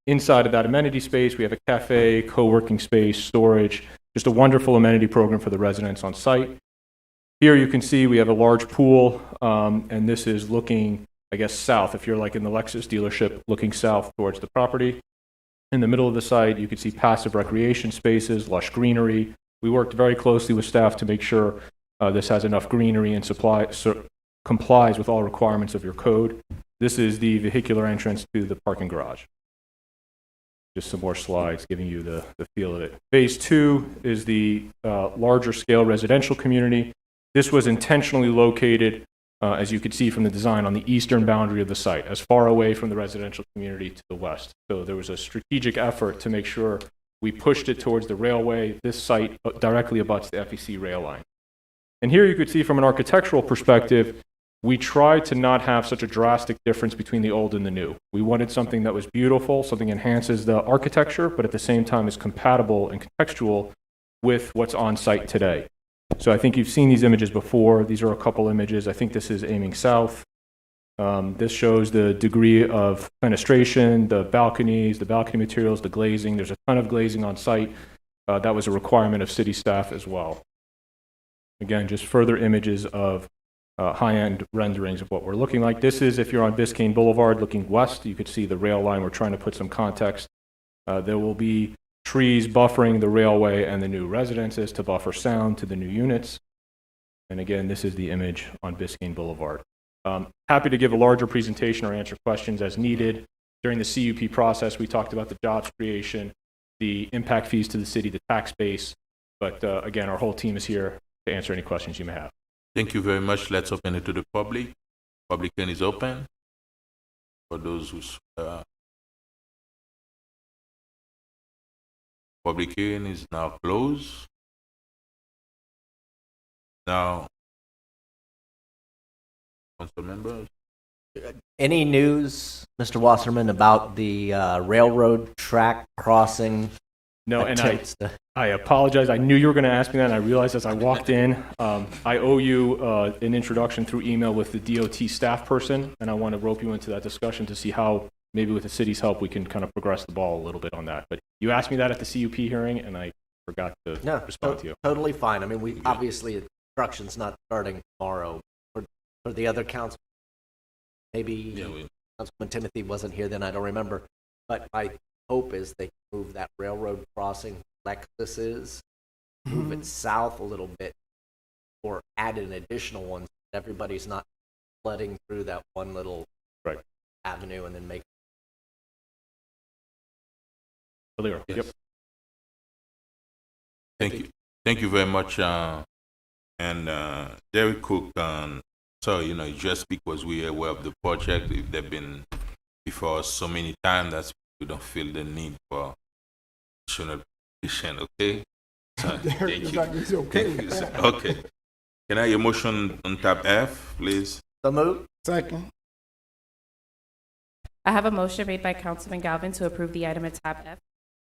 Inside of that amenity space, we have a cafe, co-working space, storage, just a wonderful amenity program for the residents on site. Here you can see we have a large pool, and this is looking I guess, south. If you're like in the Lexus dealership looking south towards the property. In the middle of the site, you can see passive recreation spaces, lush greenery. We worked very closely with staff to make sure this has enough greenery and complies with all requirements of your code. This is the vehicular entrance to the parking garage. Just some more slides giving you the feel of it. Phase 2 is the larger scale residential community. This was intentionally located, as you could see from the design, on the eastern boundary of the site, as far away from the residential community to the west. So there was a strategic effort to make sure we pushed it towards the railway. This site directly abuts the FEC rail line. And here you could see from an architectural perspective, we tried to not have such a drastic difference between the old and the new. We wanted something that was beautiful, something that enhances the architecture, but at the same time is compatible and contextual with what's on site today. So I think you've seen these images before. These are a couple images. I think this is aiming south. This shows the degree of fenestration, the balconies, the balcony materials, the glazing. There's a ton of glazing on site. That was a requirement of city staff as well. Again, just further images of high-end renderings of what we're looking like. This is if you're on Biscayne Boulevard looking west. You could see the rail line. We're trying to put some context. There will be trees buffering the railway and the new residences to buffer sound to the new units. And again, this is the image on Biscayne Boulevard. Happy to give a larger presentation or answer questions as needed. During the CUP process, we talked about the jobs creation, the impact fees to the city, the tax base. But again, our whole team is here to answer any questions you may have. Thank you very much. Let's open it to the public. Public hearing is open. For those who public hearing is now closed. Now, council members. Any news, Mr. Wasserman, about the railroad track crossing? No, and I apologize. I knew you were going to ask me that, and I realized as I walked in, I owe you an introduction through email with the DOT staff person, and I want to rope you into that discussion to see how, maybe with the city's help, we can kind of progress the ball a little bit on that. But you asked me that at the CUP hearing, and I forgot to respond to you. Totally fine. I mean, we obviously, construction's not starting tomorrow. For the other council, maybe Councilman Timothy wasn't here then, I don't remember. But my hope is they move that railroad crossing, Lexus is, move it south a little bit, or add an additional one. So everybody's not flooding through that one little avenue and then make. Yes. Yep. Thank you very much. And Derek Cook. So just because we are aware of the project, if they've been before us so many times, that's we don't feel the need for additional petition. Okay. So, thank you. Okay. Okay. Can I have a motion on tab F, please? So move. Second. I have a motion made by Councilman Galvin to approve the item at tab F,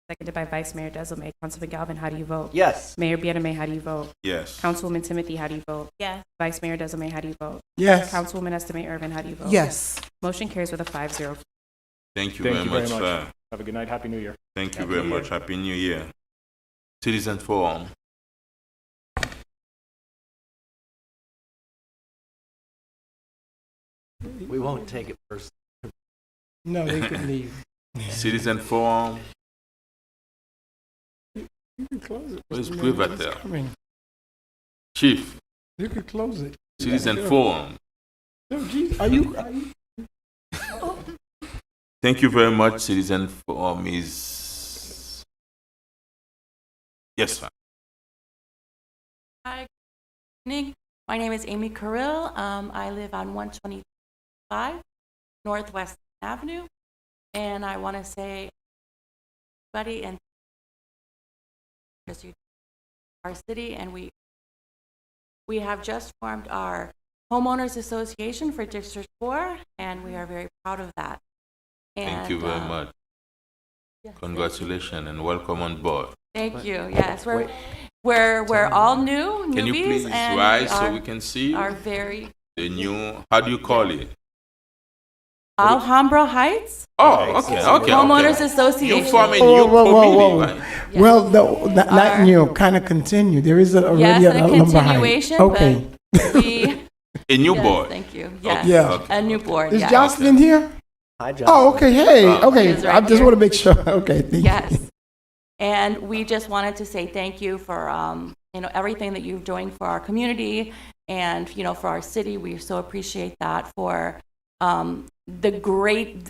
seconded by Vice Mayor Desilme. Councilman Galvin, how do you vote? Yes. Mayor Biename, how do you vote? Yes. Councilwoman Timothy, how do you vote? Yes. Vice Mayor Desilme, how do you vote? Yes. Councilwoman Estime Irvin, how do you vote? Yes. Motion carries with a 5-0. Thank you very much, sir. Have a good night. Happy New Year. Thank you very much. Happy New Year. Citizen Forum. We won't take it first. No, they can leave. Citizen Forum. You can close it. Where's Mr. Mayor, Privatel? it's coming. Chief. You can close it. Citizen Yeah. Forum. No, geez, are you? Thank you very much. Citizen Forum is. Yes, sir. Hi, good evening. My name is Amy Carrill. I live on 125 Northwest Avenue, and I want to say, buddy, and our city, and we have just formed our homeowners association for District 4, and we are very proud of that. And, Thank you very much. Yes, Congratulations and welcome on board. Thank you. Yes, we're all new. Can you newbies, please and rise so we can see are very the new? How do you call it? Alhambra Heights. Oh, okay. Homeowners Association. You form a new committee, right? Yes. Well, not new, kind of continue. There is already yes, a a lumber height. continuation. Okay. But A new Yes, board. thank you. Okay, Yes. Yeah. okay. A new board, Is yes. Jocelyn here? Hi, Jocelyn. Oh, okay. Hey, okay. She is right I just here. want to make sure. Okay, thank you. Yes. And we just wanted to say thank you for, everything that you're doing for our community and, for our city. We so appreciate that for the great,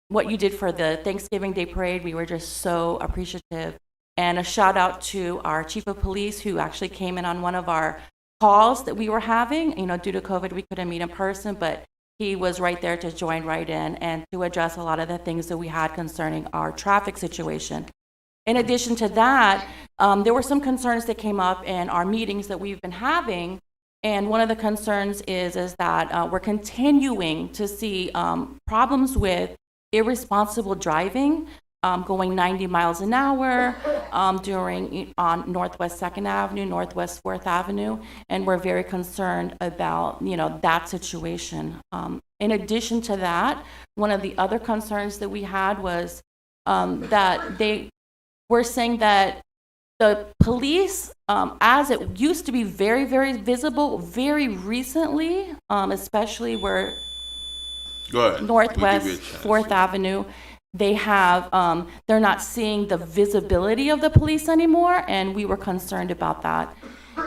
what you did for the Thanksgiving Day Parade. We were just so appreciative. And a shout out to our chief of police who actually came in on one of our calls that we were having. Due to COVID, we couldn't meet in person, but he was right there to join right in and to address a lot of the things that we had concerning our traffic situation. In addition to that, there were some concerns that came up in our meetings that we've been having. And one of the concerns is that we're continuing to see problems with irresponsible driving, going 90 miles an hour on Northwest 2nd Avenue, Northwest 4th Avenue, and we're very concerned about, that situation. In addition to that, one of the other concerns that we had was that they were saying that the police, as it used to be very, very visible, very recently, especially where Go ahead. Northwest We'll give you a chance. 4th Avenue, they have, they're not seeing the visibility of the police anymore, and we were concerned about that.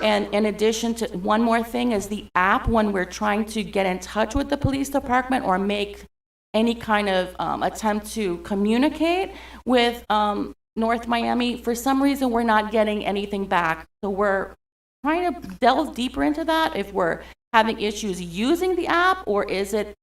And in addition to, one more thing is the app, when we're trying to get in touch with the police department or make any kind of attempt to communicate with North Miami, for some reason, we're not getting anything back. So we're trying to delve deeper into that, if we're having issues using the app, or is it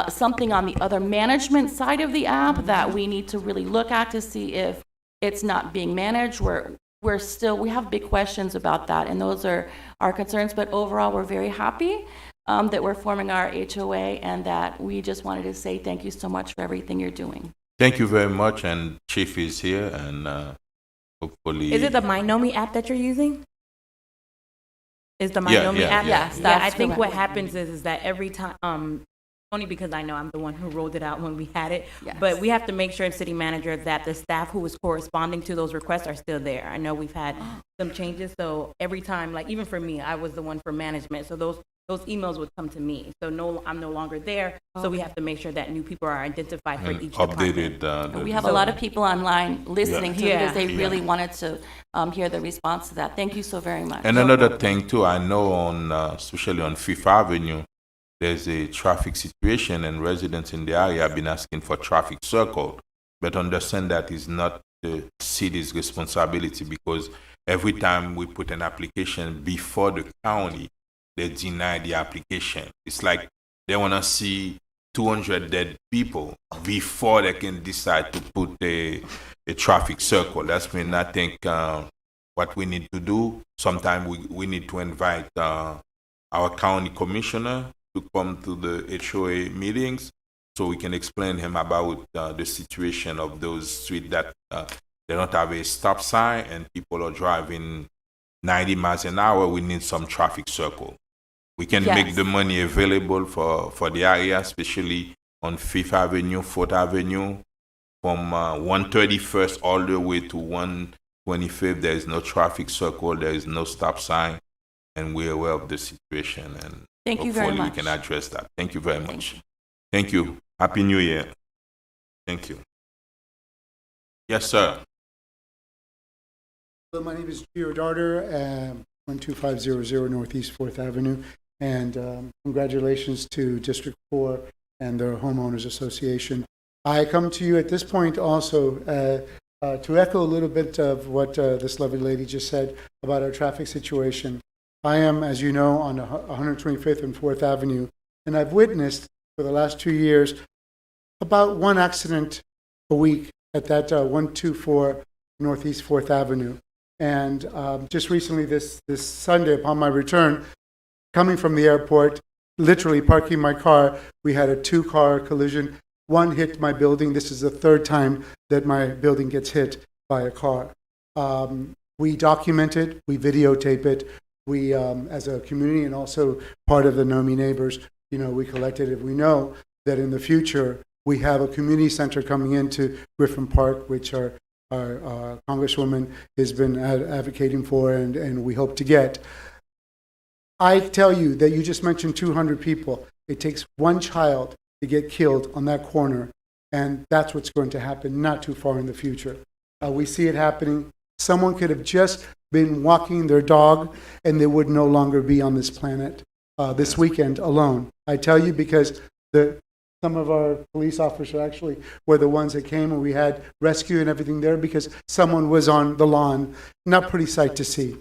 something on the other management side of the app that we need to really look at to see if it's not being managed. We have big questions about that, and those are our concerns. But overall, we're very happy that we're forming our HOA, and that we just wanted to say thank you so much for everything you're doing. Thank you very much, and Chief is here, and hopefully. Is it the MyNomi app that you're using? Is the Yeah, MyNomi yeah, app? yeah. Yeah, That's I think correct. what happens is that every time, only because I know I'm the one who rolled it out when we had it, Yes. but we have to make sure, city manager, that the staff who is corresponding to those requests are still there. I know we've had some changes, so every time, like even for me, I was the one for management, so those emails would come to me. So I'm no longer there, so we have to make sure that new people are identified for And each updated. department. We have a lot of people online listening to it Yeah. because they Yeah. really wanted to hear the response to that. Thank you so very much. And another thing too, I know especially on Fifth Avenue, there's a traffic situation, and residents in the area have been asking for traffic circle. But understand that is not the city's responsibility, because every time we put an application before the county, they deny the application. It's like they want to see 200 dead people before they can decide to put a traffic circle. That's when I think what we need to do. Sometimes we need to invite our county commissioner to come to the HOA meetings so we can explain him about the situation of those streets that they don't have a stop sign and people are driving 90 miles an hour. We need some traffic circle. We can make the money available for the area, especially on 5th Avenue, 4th Avenue, from 131st all the way to 125th. There is no traffic circle, there is no stop sign, and we're aware of the situation. And Thank you very hopefully much. we can address that. Thank you very much. you. Thank you. Happy New Year. Thank you. Yes, sir. Hello, my name is Gio Darter, 12500 Northeast 4th Avenue, and congratulations to District 4 and the Homeowners Association. I come to you at this point also to echo a little bit of what this lovely lady just said about our traffic situation. I am, as you know, on 125th and 4th Avenue, and I've witnessed for the last 2 years about one accident a week at that 124 Northeast 4th Avenue. And just recently, this Sunday, upon my return, coming from the airport, literally parking my car, we had a 2-car collision. One hit my building. This is the 3rd time that my building gets hit by a car. We document it, we videotape it. We, as a community and also part of the NOMI neighbors, we collected it. We know that in the future, we have a community center coming into Griffin Park, which our Congresswoman has been advocating for, and we hope to get. I tell you that you just mentioned 200 people. It takes one child to get killed on that corner, and that's what's going to happen not too far in the future. We see it happening. Someone could have just been walking their dog, and they would no longer be on this planet this weekend alone. I tell you because some of our police officers actually were the ones that came, and we had rescue and everything there because someone was on the lawn. Not pretty sight to see.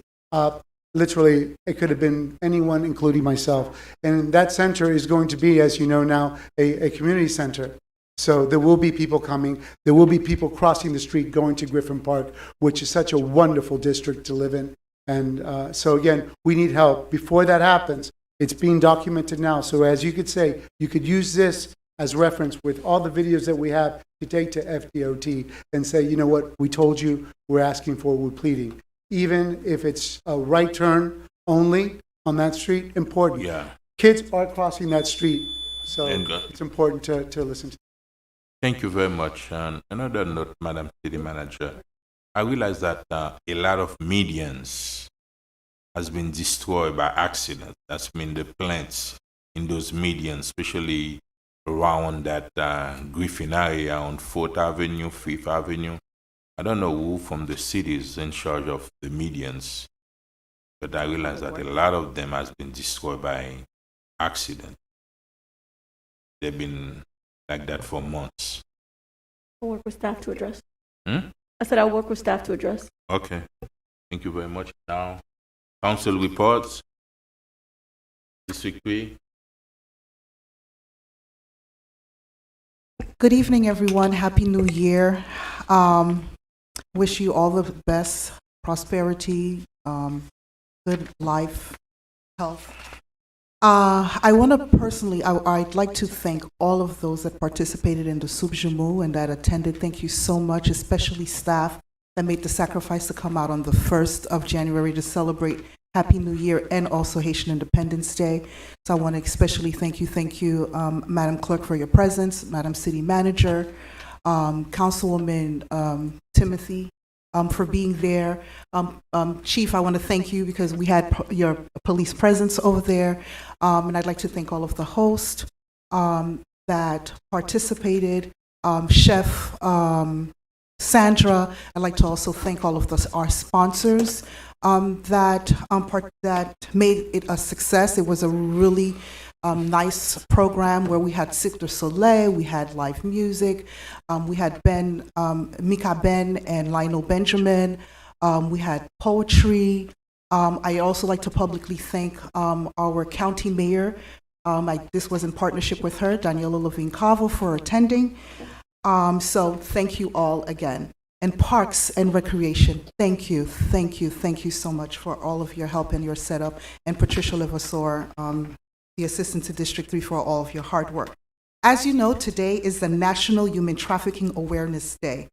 Literally, it could have been anyone, including myself. And that center is going to be, as you know now, a community center. So there will be people coming. There will be people crossing the street going to Griffin Park, which is such a wonderful district to live in. And so again, we need help. Before that happens, it's being documented now. So as you could say, you could use this as reference with all the videos that we have to take to FDOT and say, you know what, we told you, we're asking for, we're pleading. Even if it's a right turn only on that street, important. Yeah. Kids are crossing that street, so And, it's important to listen to. Thank you very much. And another note, Madam City Manager, I realize that a lot of medians has been destroyed by accident. That's mean the plants in those medians, especially around that Griffin area on 4th Avenue, 5th Avenue. I don't know who from the city is in charge of the medians, but I realize that a lot of them has been destroyed by accident. They've been like that for months. I'll work with staff to address. Hmm? I said I'll work with staff to address. Okay. Thank you very much. Now, council reports. District 3. Good evening, everyone. Happy New Year. Wish you all the best, prosperity, good life, health. I want to personally, I'd like to thank all of those that participated in the Soup Jumeau and that attended. Thank you so much, especially staff that made the sacrifice to come out on the 1st of January to celebrate Happy New Year and also Haitian Independence Day. So I want to especially thank you, Madam Clerk, for your presence, Madam City Manager, Councilwoman Timothy, for being there. Chief, I want to thank you because we had your police presence over there. And I'd like to thank all of the hosts that participated. Chef Sandra, I'd like to also thank all of our sponsors that made it a success. It was a really nice program where we had Cirque du Soleil, we had live music, we had Mika Ben and Lionel Benjamin, we had poetry. I also like to publicly thank our county mayor. This was in partnership with her, Daniela Levine Cavo, for attending. So thank you all again. And Parks and Recreation, thank you so much for all of your help and your setup. And Patricia Levasseur, the assistant to District 3, for all of your hard work. As you know, today is the National Human Trafficking Awareness Day.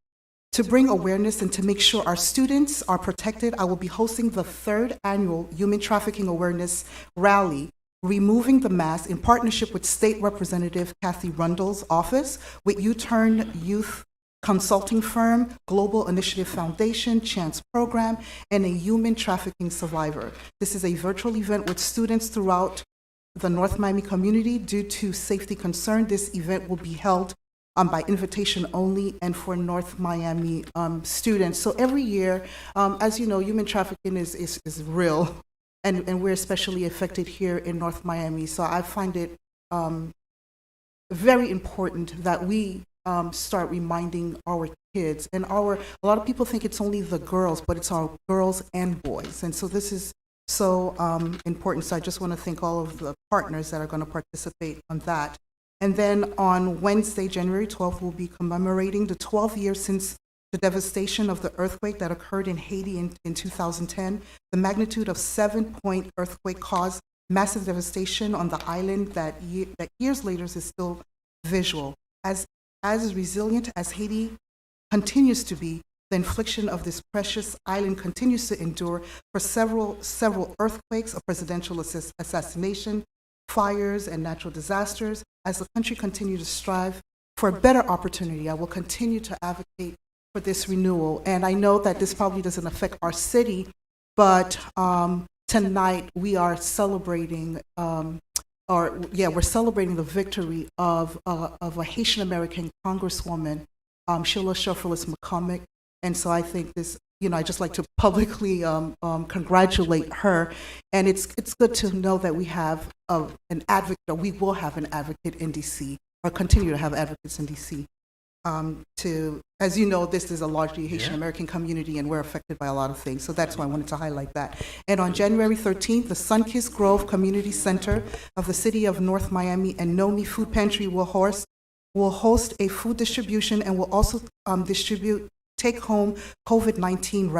To bring awareness and to make sure our students are protected, I will be hosting the 3rd annual Human Trafficking Awareness Rally, Removing the Mask, in partnership with State Representative Kathy Rundle's office, with U-Turn Youth Consulting Firm, Global Initiative Foundation, Chance Program, and a human trafficking survivor. This is a virtual event with students throughout the North Miami community. Due to safety concern, this event will be held by invitation only and for North Miami students. So every year, as you know, human trafficking is real, and we're especially affected here in North Miami. So I find it very important that we start reminding our kids, and a lot of people think it's only the girls, but it's our girls and boys. And so this is so important. So I just want to thank all of the partners that are going to participate on that. And then on Wednesday, January 12th, we'll be commemorating the 12th year since the devastation of the earthquake that occurred in Haiti in 2010. The magnitude of 7-point earthquake caused massive devastation on the island that years later is still visual. As resilient as Haiti continues to be, the infliction of this precious island continues to endure for several earthquakes, a presidential assassination, fires, and natural disasters. As the country continues to strive for a better opportunity, I will continue to advocate for this renewal. And I know that this probably doesn't affect our city, but tonight we are celebrating, we're celebrating the victory of a Haitian American Congresswoman, Sheila Shoffelis McCormick. And so I think this, I just like to publicly congratulate her. And it's good to know that we have an advocate, or we will have an advocate in DC, or continue to have advocates in DC. As you know, this is a largely Haitian American community, and we're affected by a lot of things. So that's why I wanted to highlight that. And on January 13th, the Sunkist Grove Community Center of the City of North Miami and Nomi Food Pantry will host a food distribution, and will also distribute take-home COVID-19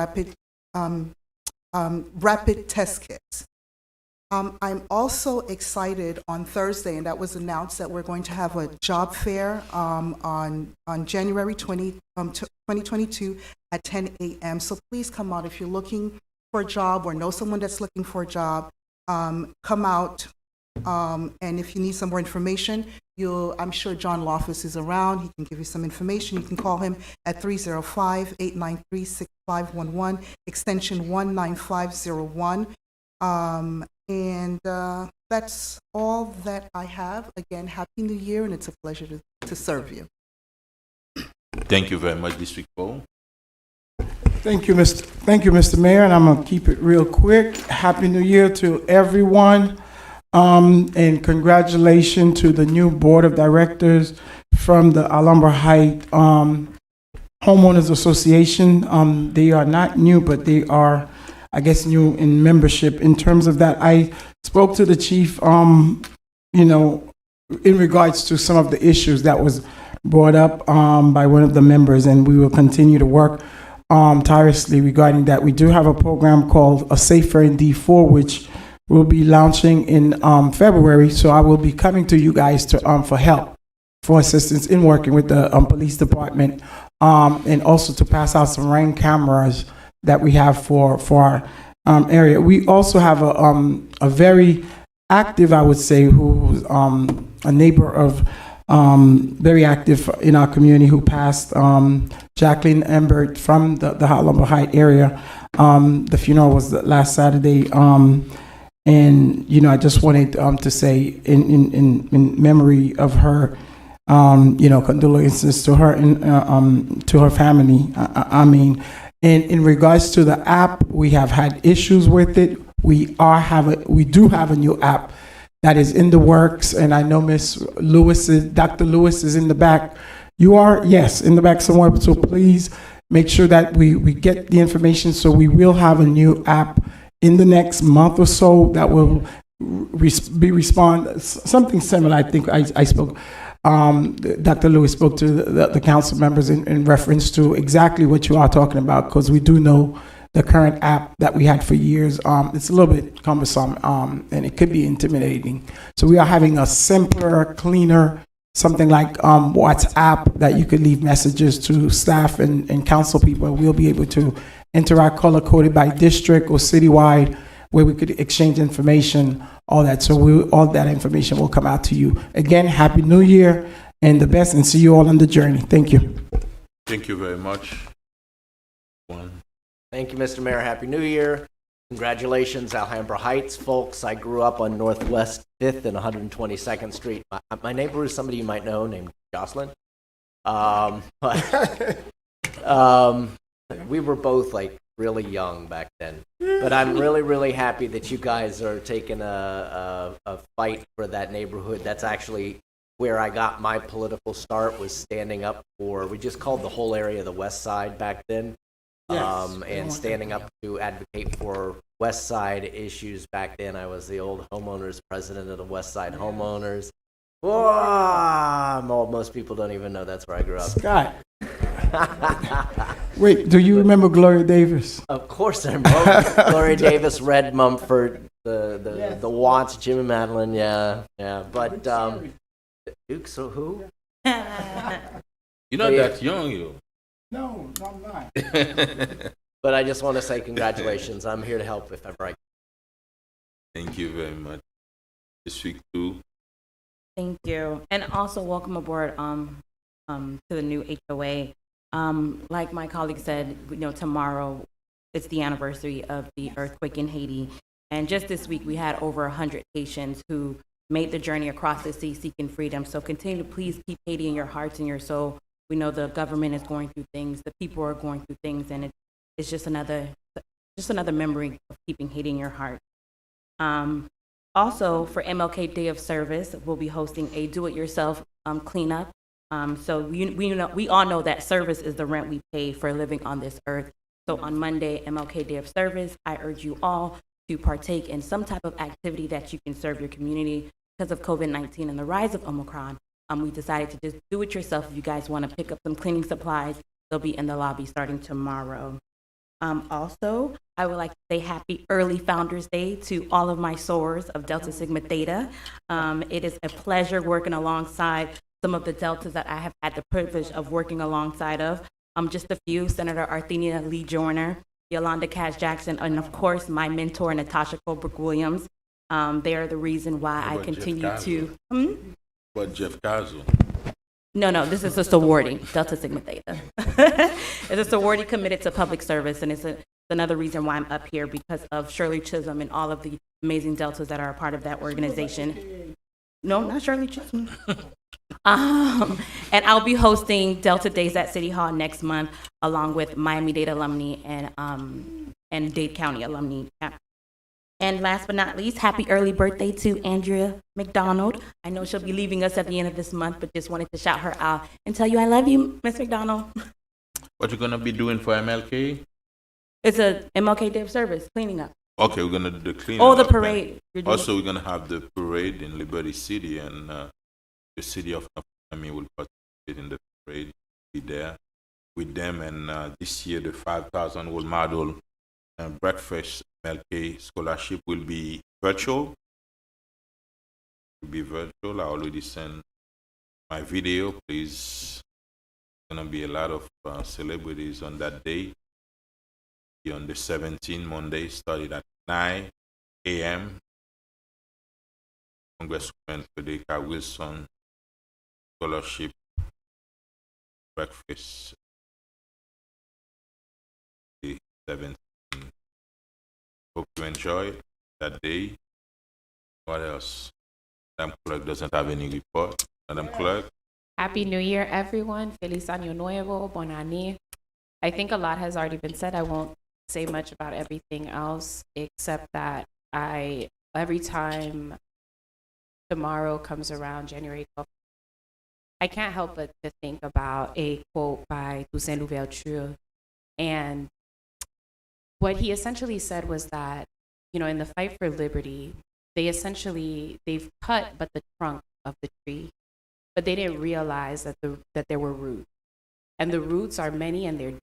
rapid test kits. I'm also excited on Thursday, and that was announced, that we're going to have a job fair on January 20, 2022 at 10 a.m. So please come out if you're looking for a job or know someone that's looking for a job. Come out, and if you need some more information, I'm sure John Loftus is around. He can give you some information. You can call him at 305-893-6511, extension 19501. And that's all that I have. Again, Happy New Year, and it's a pleasure to serve you. Thank you very much, District 4. Thank you, Mr. Mayor, and I'm gonna keep it real quick. Happy New Year to everyone, and congratulations to the new Board of Directors from the Alhambra Heights Homeowners Association. They are not new, but they are, I guess, new in membership. In terms of that, I spoke to the chief, in regards to some of the issues that was brought up by one of the members, and we will continue to work tirelessly regarding that. We do have a program called A Safer in D4, which will be launching in February. So I will be coming to you guys to for help, for assistance in working with the police department, and also to pass out some Ring cameras that we have for our area. We also have a very active, I would say, who's a neighbor of very active in our community, who passed, Jacqueline Embert from the Alhambra Heights area. The funeral was last Saturday, and I just wanted to say in memory of her, condolences to her and to her family. And in regards to the app, we have had issues with it. We do have a new app that is in the works, and I know Dr. Lewis is in the back. You are? Yes, in the back somewhere. So please make sure that we get the information. So we will have a new app in the next month or so that will something similar. I think I spoke. Dr. Lewis spoke to the council members in reference to exactly what you are talking about, because we do know the current app that we had for years, it's a little bit cumbersome, and it could be intimidating. So we are having a simpler, cleaner, something like WhatsApp that you could leave messages to staff and council people. We'll be able to interact, color-coded by district or citywide, where we could exchange information, all that. So all that information will come out to you. Again, Happy New Year and the best, and see you all on the journey. Thank you. Thank you very much. Thank you, Mr. Mayor. Happy New Year. Congratulations, Alhambra Heights folks. I grew up on Northwest 5th and 122nd Street. My neighbor is somebody you might know named Jocelyn. We were both like really young back then. But I'm really, really happy that you guys are taking a fight for that neighborhood. That's actually where I got my political start, was standing up for, we just called the whole area the West Side back then. Yes. And standing up to advocate for West Side issues back then. I was the old homeowners president of the West Side homeowners. Whoa, most people don't even know that's where I grew up. Scott. Wait, do you remember Gloria Davis? Of course I remember. Gloria Davis, Red Mumford, the Watts, Jim and Madeline, yeah. But Duke, so who? You're not that young, you. No, I'm not. But I just want to say congratulations. I'm here to help if ever I can. Thank you very much. District 2. Thank you. And also welcome aboard to the new HOA. Like my colleague said, tomorrow it's the anniversary of the earthquake in Haiti. And just this week, we had over 100 Haitians who made the journey across the sea seeking freedom. So continue to please keep Haiti in your hearts and your soul. We know the government is going through things, the people are going through things, and it's just another memory of keeping Haiti in your heart. Also, for MLK Day of Service, we'll be hosting a do-it-yourself cleanup. So we all know that service is the rent we pay for living on this earth. So on Monday, MLK Day of Service, I urge you all to partake in some type of activity that you can serve your community. Because of COVID-19 and the rise of Omicron, we decided to just do it yourself. If you guys want to pick up some cleaning supplies, they'll be in the lobby starting tomorrow. Also, I would like to say happy early Founders Day to all of my sorors of Delta Sigma Theta. It is a pleasure working alongside some of the Deltas that I have had the privilege of working alongside of. Just a few: Senator Arthenia Lee Joyner, Yolanda Cash Jackson, and of course my mentor Natasha Colebrook Williams. They are the reason why I continue to. But Jeff Cazzo. No, this is a sorority, Delta Sigma Theta. It's a sorority committed to public service, and it's another reason why I'm up here, because of Shirley Chisholm and all of the amazing Deltas that are a part of that organization. No, not Shirley Chisholm. And I'll be hosting Delta Days at City Hall next month, along with Miami-Dade alumni and Dade County alumni. And last but not least, happy early birthday to Andrea McDonald. I know she'll be leaving us at the end of this month, but just wanted to shout her out and tell you I love you, Miss McDonald. What you gonna be doing for MLK? It's a MLK Day of Service, cleaning up. Okay, we're gonna do the cleanup. Oh, the parade. Also, we're gonna have the parade in Liberty City, and the city of Miami will participate in the parade. Be there with them, and this year the 5,000 role model breakfast MLK scholarship will be virtual. I already sent my video. Please, gonna be a lot of celebrities on that day. On the 17th, Monday, started at 9 a.m. Congresswoman Frederica Wilson scholarship breakfast. The 17th. Hope you enjoy that day. What else? Madam Clerk doesn't have any report. Madam Clerk. Happy New Year, everyone. Feliz Año Nuevo, Bon Année. I think a lot has already been said. I won't say much about everything else, except that every time tomorrow comes around, January 12th, I can't help but to think about a quote by Toussaint Louverture. And what he essentially said was that, in the fight for liberty, they've cut but the trunk of the tree, but they didn't realize that there were roots. And the roots are many, and they're deep.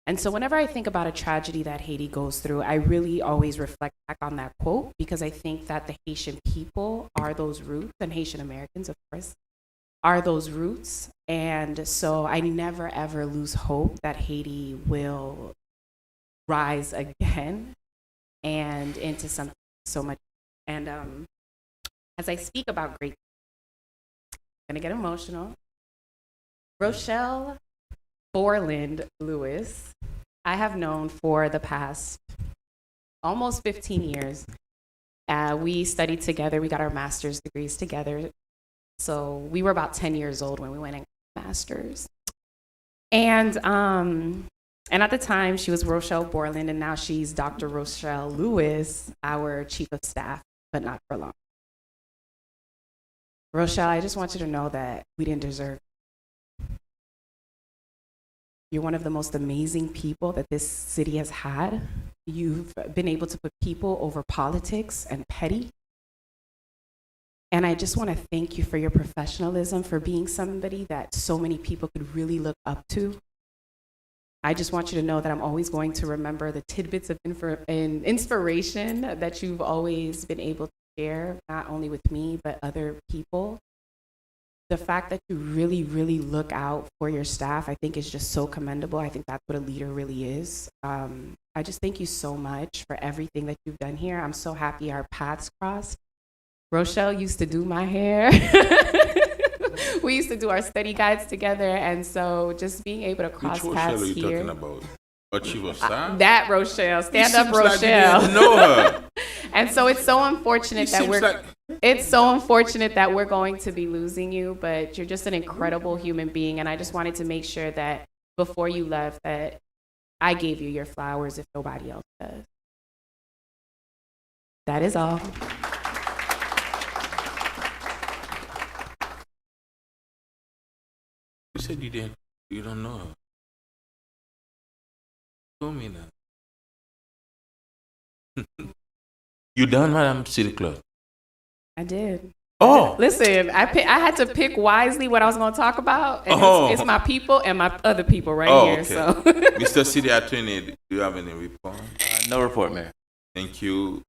And so whenever I think about a tragedy that Haiti goes through, I really always reflect back on that quote, because I think that the Haitian people are those roots, and Haitian Americans, of course, are those roots. And so I never, ever lose hope that Haiti will rise again and into something so much. And as I speak about great, I'm gonna get emotional. Rochelle Borland Lewis, I have known for the past almost 15 years. We studied together. We got our master's degrees together. So we were about 10 years old when we went and got masters. And at the time, she was Rochelle Borland, and now she's Dr. Rochelle Lewis, our chief of staff, but not for long. Rochelle, I just want you to know that we didn't deserve you. You're one of the most amazing people that this city has had. You've been able to put people over politics and petty. And I just want to thank you for your professionalism, for being somebody that so many people could really look up to. I just want you to know that I'm always going to remember the tidbits of inspiration that you've always been able to share, not only with me, but other people. The fact that you really, really look out for your staff, I think is just so commendable. I think that's what a leader really is. I just thank you so much for everything that you've done here. I'm so happy our paths crossed. Rochelle used to do my hair. We used to do our study guides together, and so just being able to cross Which paths Rochelle are you here. talking about? But she was sad? That Rochelle, stand up Rochelle. Rochelle. Like you didn't know her. And so it's so unfortunate that we're going to be losing you, but you're just an incredible human being. And I just wanted to make sure that before you left that I gave you your flowers if nobody else does. That is all. You said you don't know her. Told me that. You done, Madam City Clerk? I did. Oh. Listen, I had to pick wisely what I was going to talk about. And it's my people and my other people right here. Okay. So, Mr. City Attorney, do you have any report? No report, Mayor. Thank you,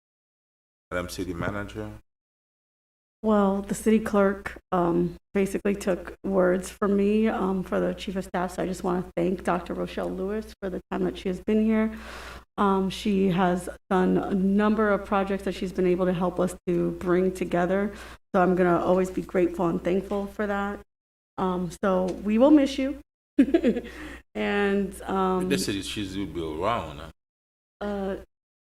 Madam City Manager. Well, the city clerk basically took words from me for the chief of staff. So I just want to thank Dr. Rochelle Lewis for the time that she has been here. She has done a number of projects that she's been able to help us to bring together. So I'm going to always be grateful and thankful for that. So we will miss you. And This city, she's will be around.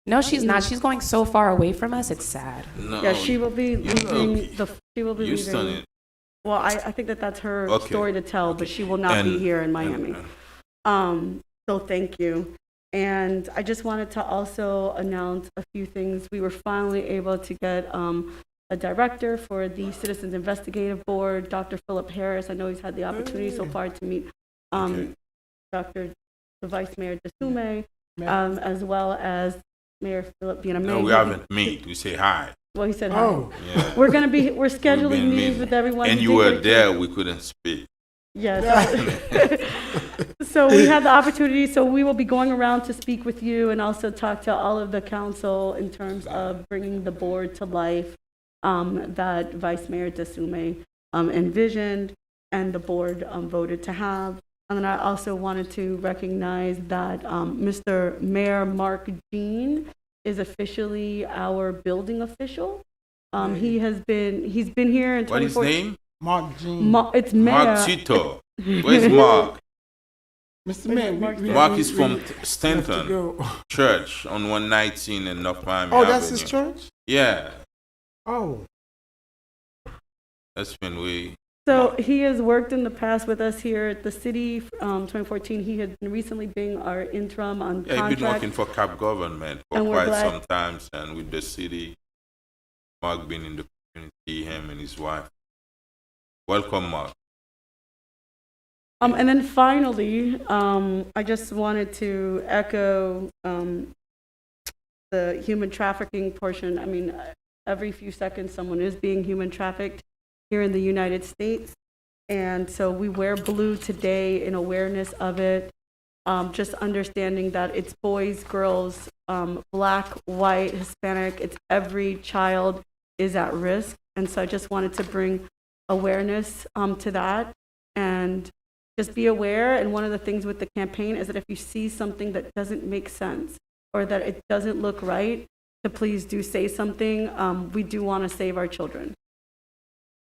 no, she's not. She's going so far away from us. It's sad. No, yeah, she will be leaving. She will be Houston leaving. Well, I think that's her story to tell, but she will not be here in Miami. So thank you. And I just wanted to also announce a few things. We were finally able to get a director for the Citizens Investigative Board, Dr. Phillip Harris. I know he's had the opportunity so far to meet Dr. the Vice Mayor DeSume, as well as Mayor Phillip being a mayor. No, we haven't met. We say hi. Well, he said hi. Oh. Yeah. We're scheduling meetings with everyone. And you were there, we couldn't speak. Yes. So we had the opportunity, so we will be going around to speak with you and also talk to all of the council in terms of bringing the board to life that Vice Mayor DeSume envisioned and the board voted to have. And then I also wanted to recognize that Mr. Mayor Mark Jean is officially our building official. He's been here in 2014. What is his name? Mark Jean. It's Mayor. Mark Chito. Where's Mark? Mr. Mayor, Mark is from Stanton Church on 119 in North Miami. Oh, that's Avenue. his church? Yeah. Oh. That's been way. So he has worked in the past with us here at the city. 2014, he had recently been our interim on contract. He's been working for Cap Government for And we're quite glad- some time, and with the city, Mark being in the community, him and his wife. Welcome, Mark. And then finally, I just wanted to echo the human trafficking portion. I mean, every few seconds someone is being human trafficked here in the United States. And so we wear blue today in awareness of it, just understanding that it's boys, girls, black, white, Hispanic, it's every child is at risk. And so I just wanted to bring awareness to that and just be aware. And one of the things with the campaign is that if you see something that doesn't make sense or that it doesn't look right, to please do say something. We do want to save our children.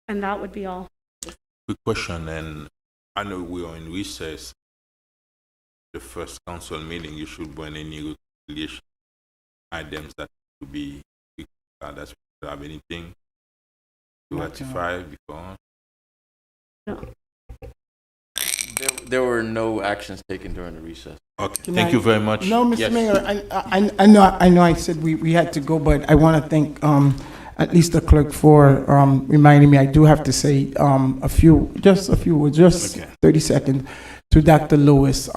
And that would be all. Quick question, and I know we are in recess. The first council meeting, you should bring any reconciliation items that to be, that's have anything to ratify before. No. There were no actions taken during the recess. Okay, thank you very much. No, Mr. Yes. Mayor, I know I said we had to go, but I want to thank at least the clerk for reminding me. I do have to say a few words, just Okay. 30 seconds to Dr. Lewis.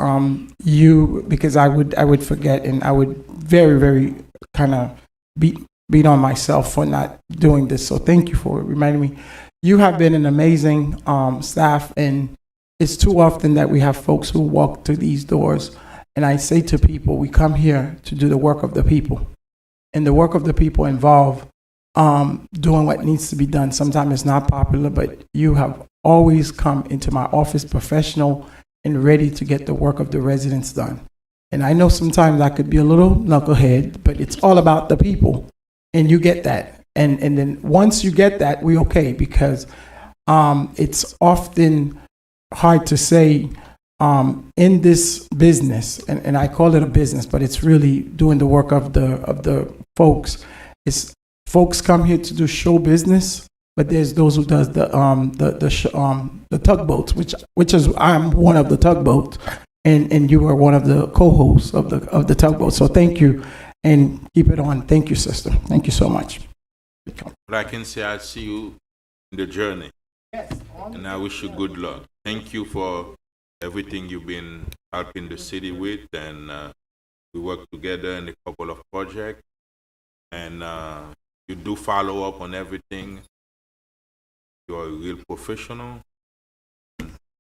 Because I would forget, and I would very, very kind of beat on myself for not doing this. So thank you for reminding me. You have been an amazing staff, and it's too often that we have folks who walk through these doors. And I say to people, we come here to do the work of the people. And the work of the people involve doing what needs to be done. Sometimes it's not popular, but you have always come into my office professional and ready to get the work of the residents done. And I know sometimes I could be a little knucklehead, but it's all about the people. And you get that. And then once you get that, we're okay, because it's often hard to say in this business, and I call it a business, but it's really doing the work of the folks. It's folks come here to do show business, but there's those who does the tugboats, which is I'm one of the tugboats, and you are one of the co-hosts of the tugboat. So thank you, and keep it on. Thank you, sister. Thank you so much. But I can say I see you in the journey. Yes. And I wish you good luck. Thank you for everything you've been helping the city with, and we work together in a couple of projects, and you do follow up on everything. You're a real professional.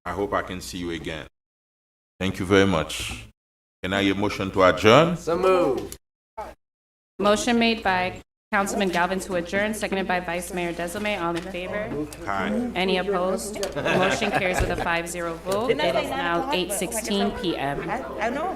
I hope I can see you again. Thank you very much. Can I get a motion to adjourn? So moved. Motion made by Councilman Galvin to adjourn, seconded by Vice Mayor Desilme. All in favor? Aye. Any opposed? Motion carries with a 5-0 vote. It is now 8:16 p.m. I know.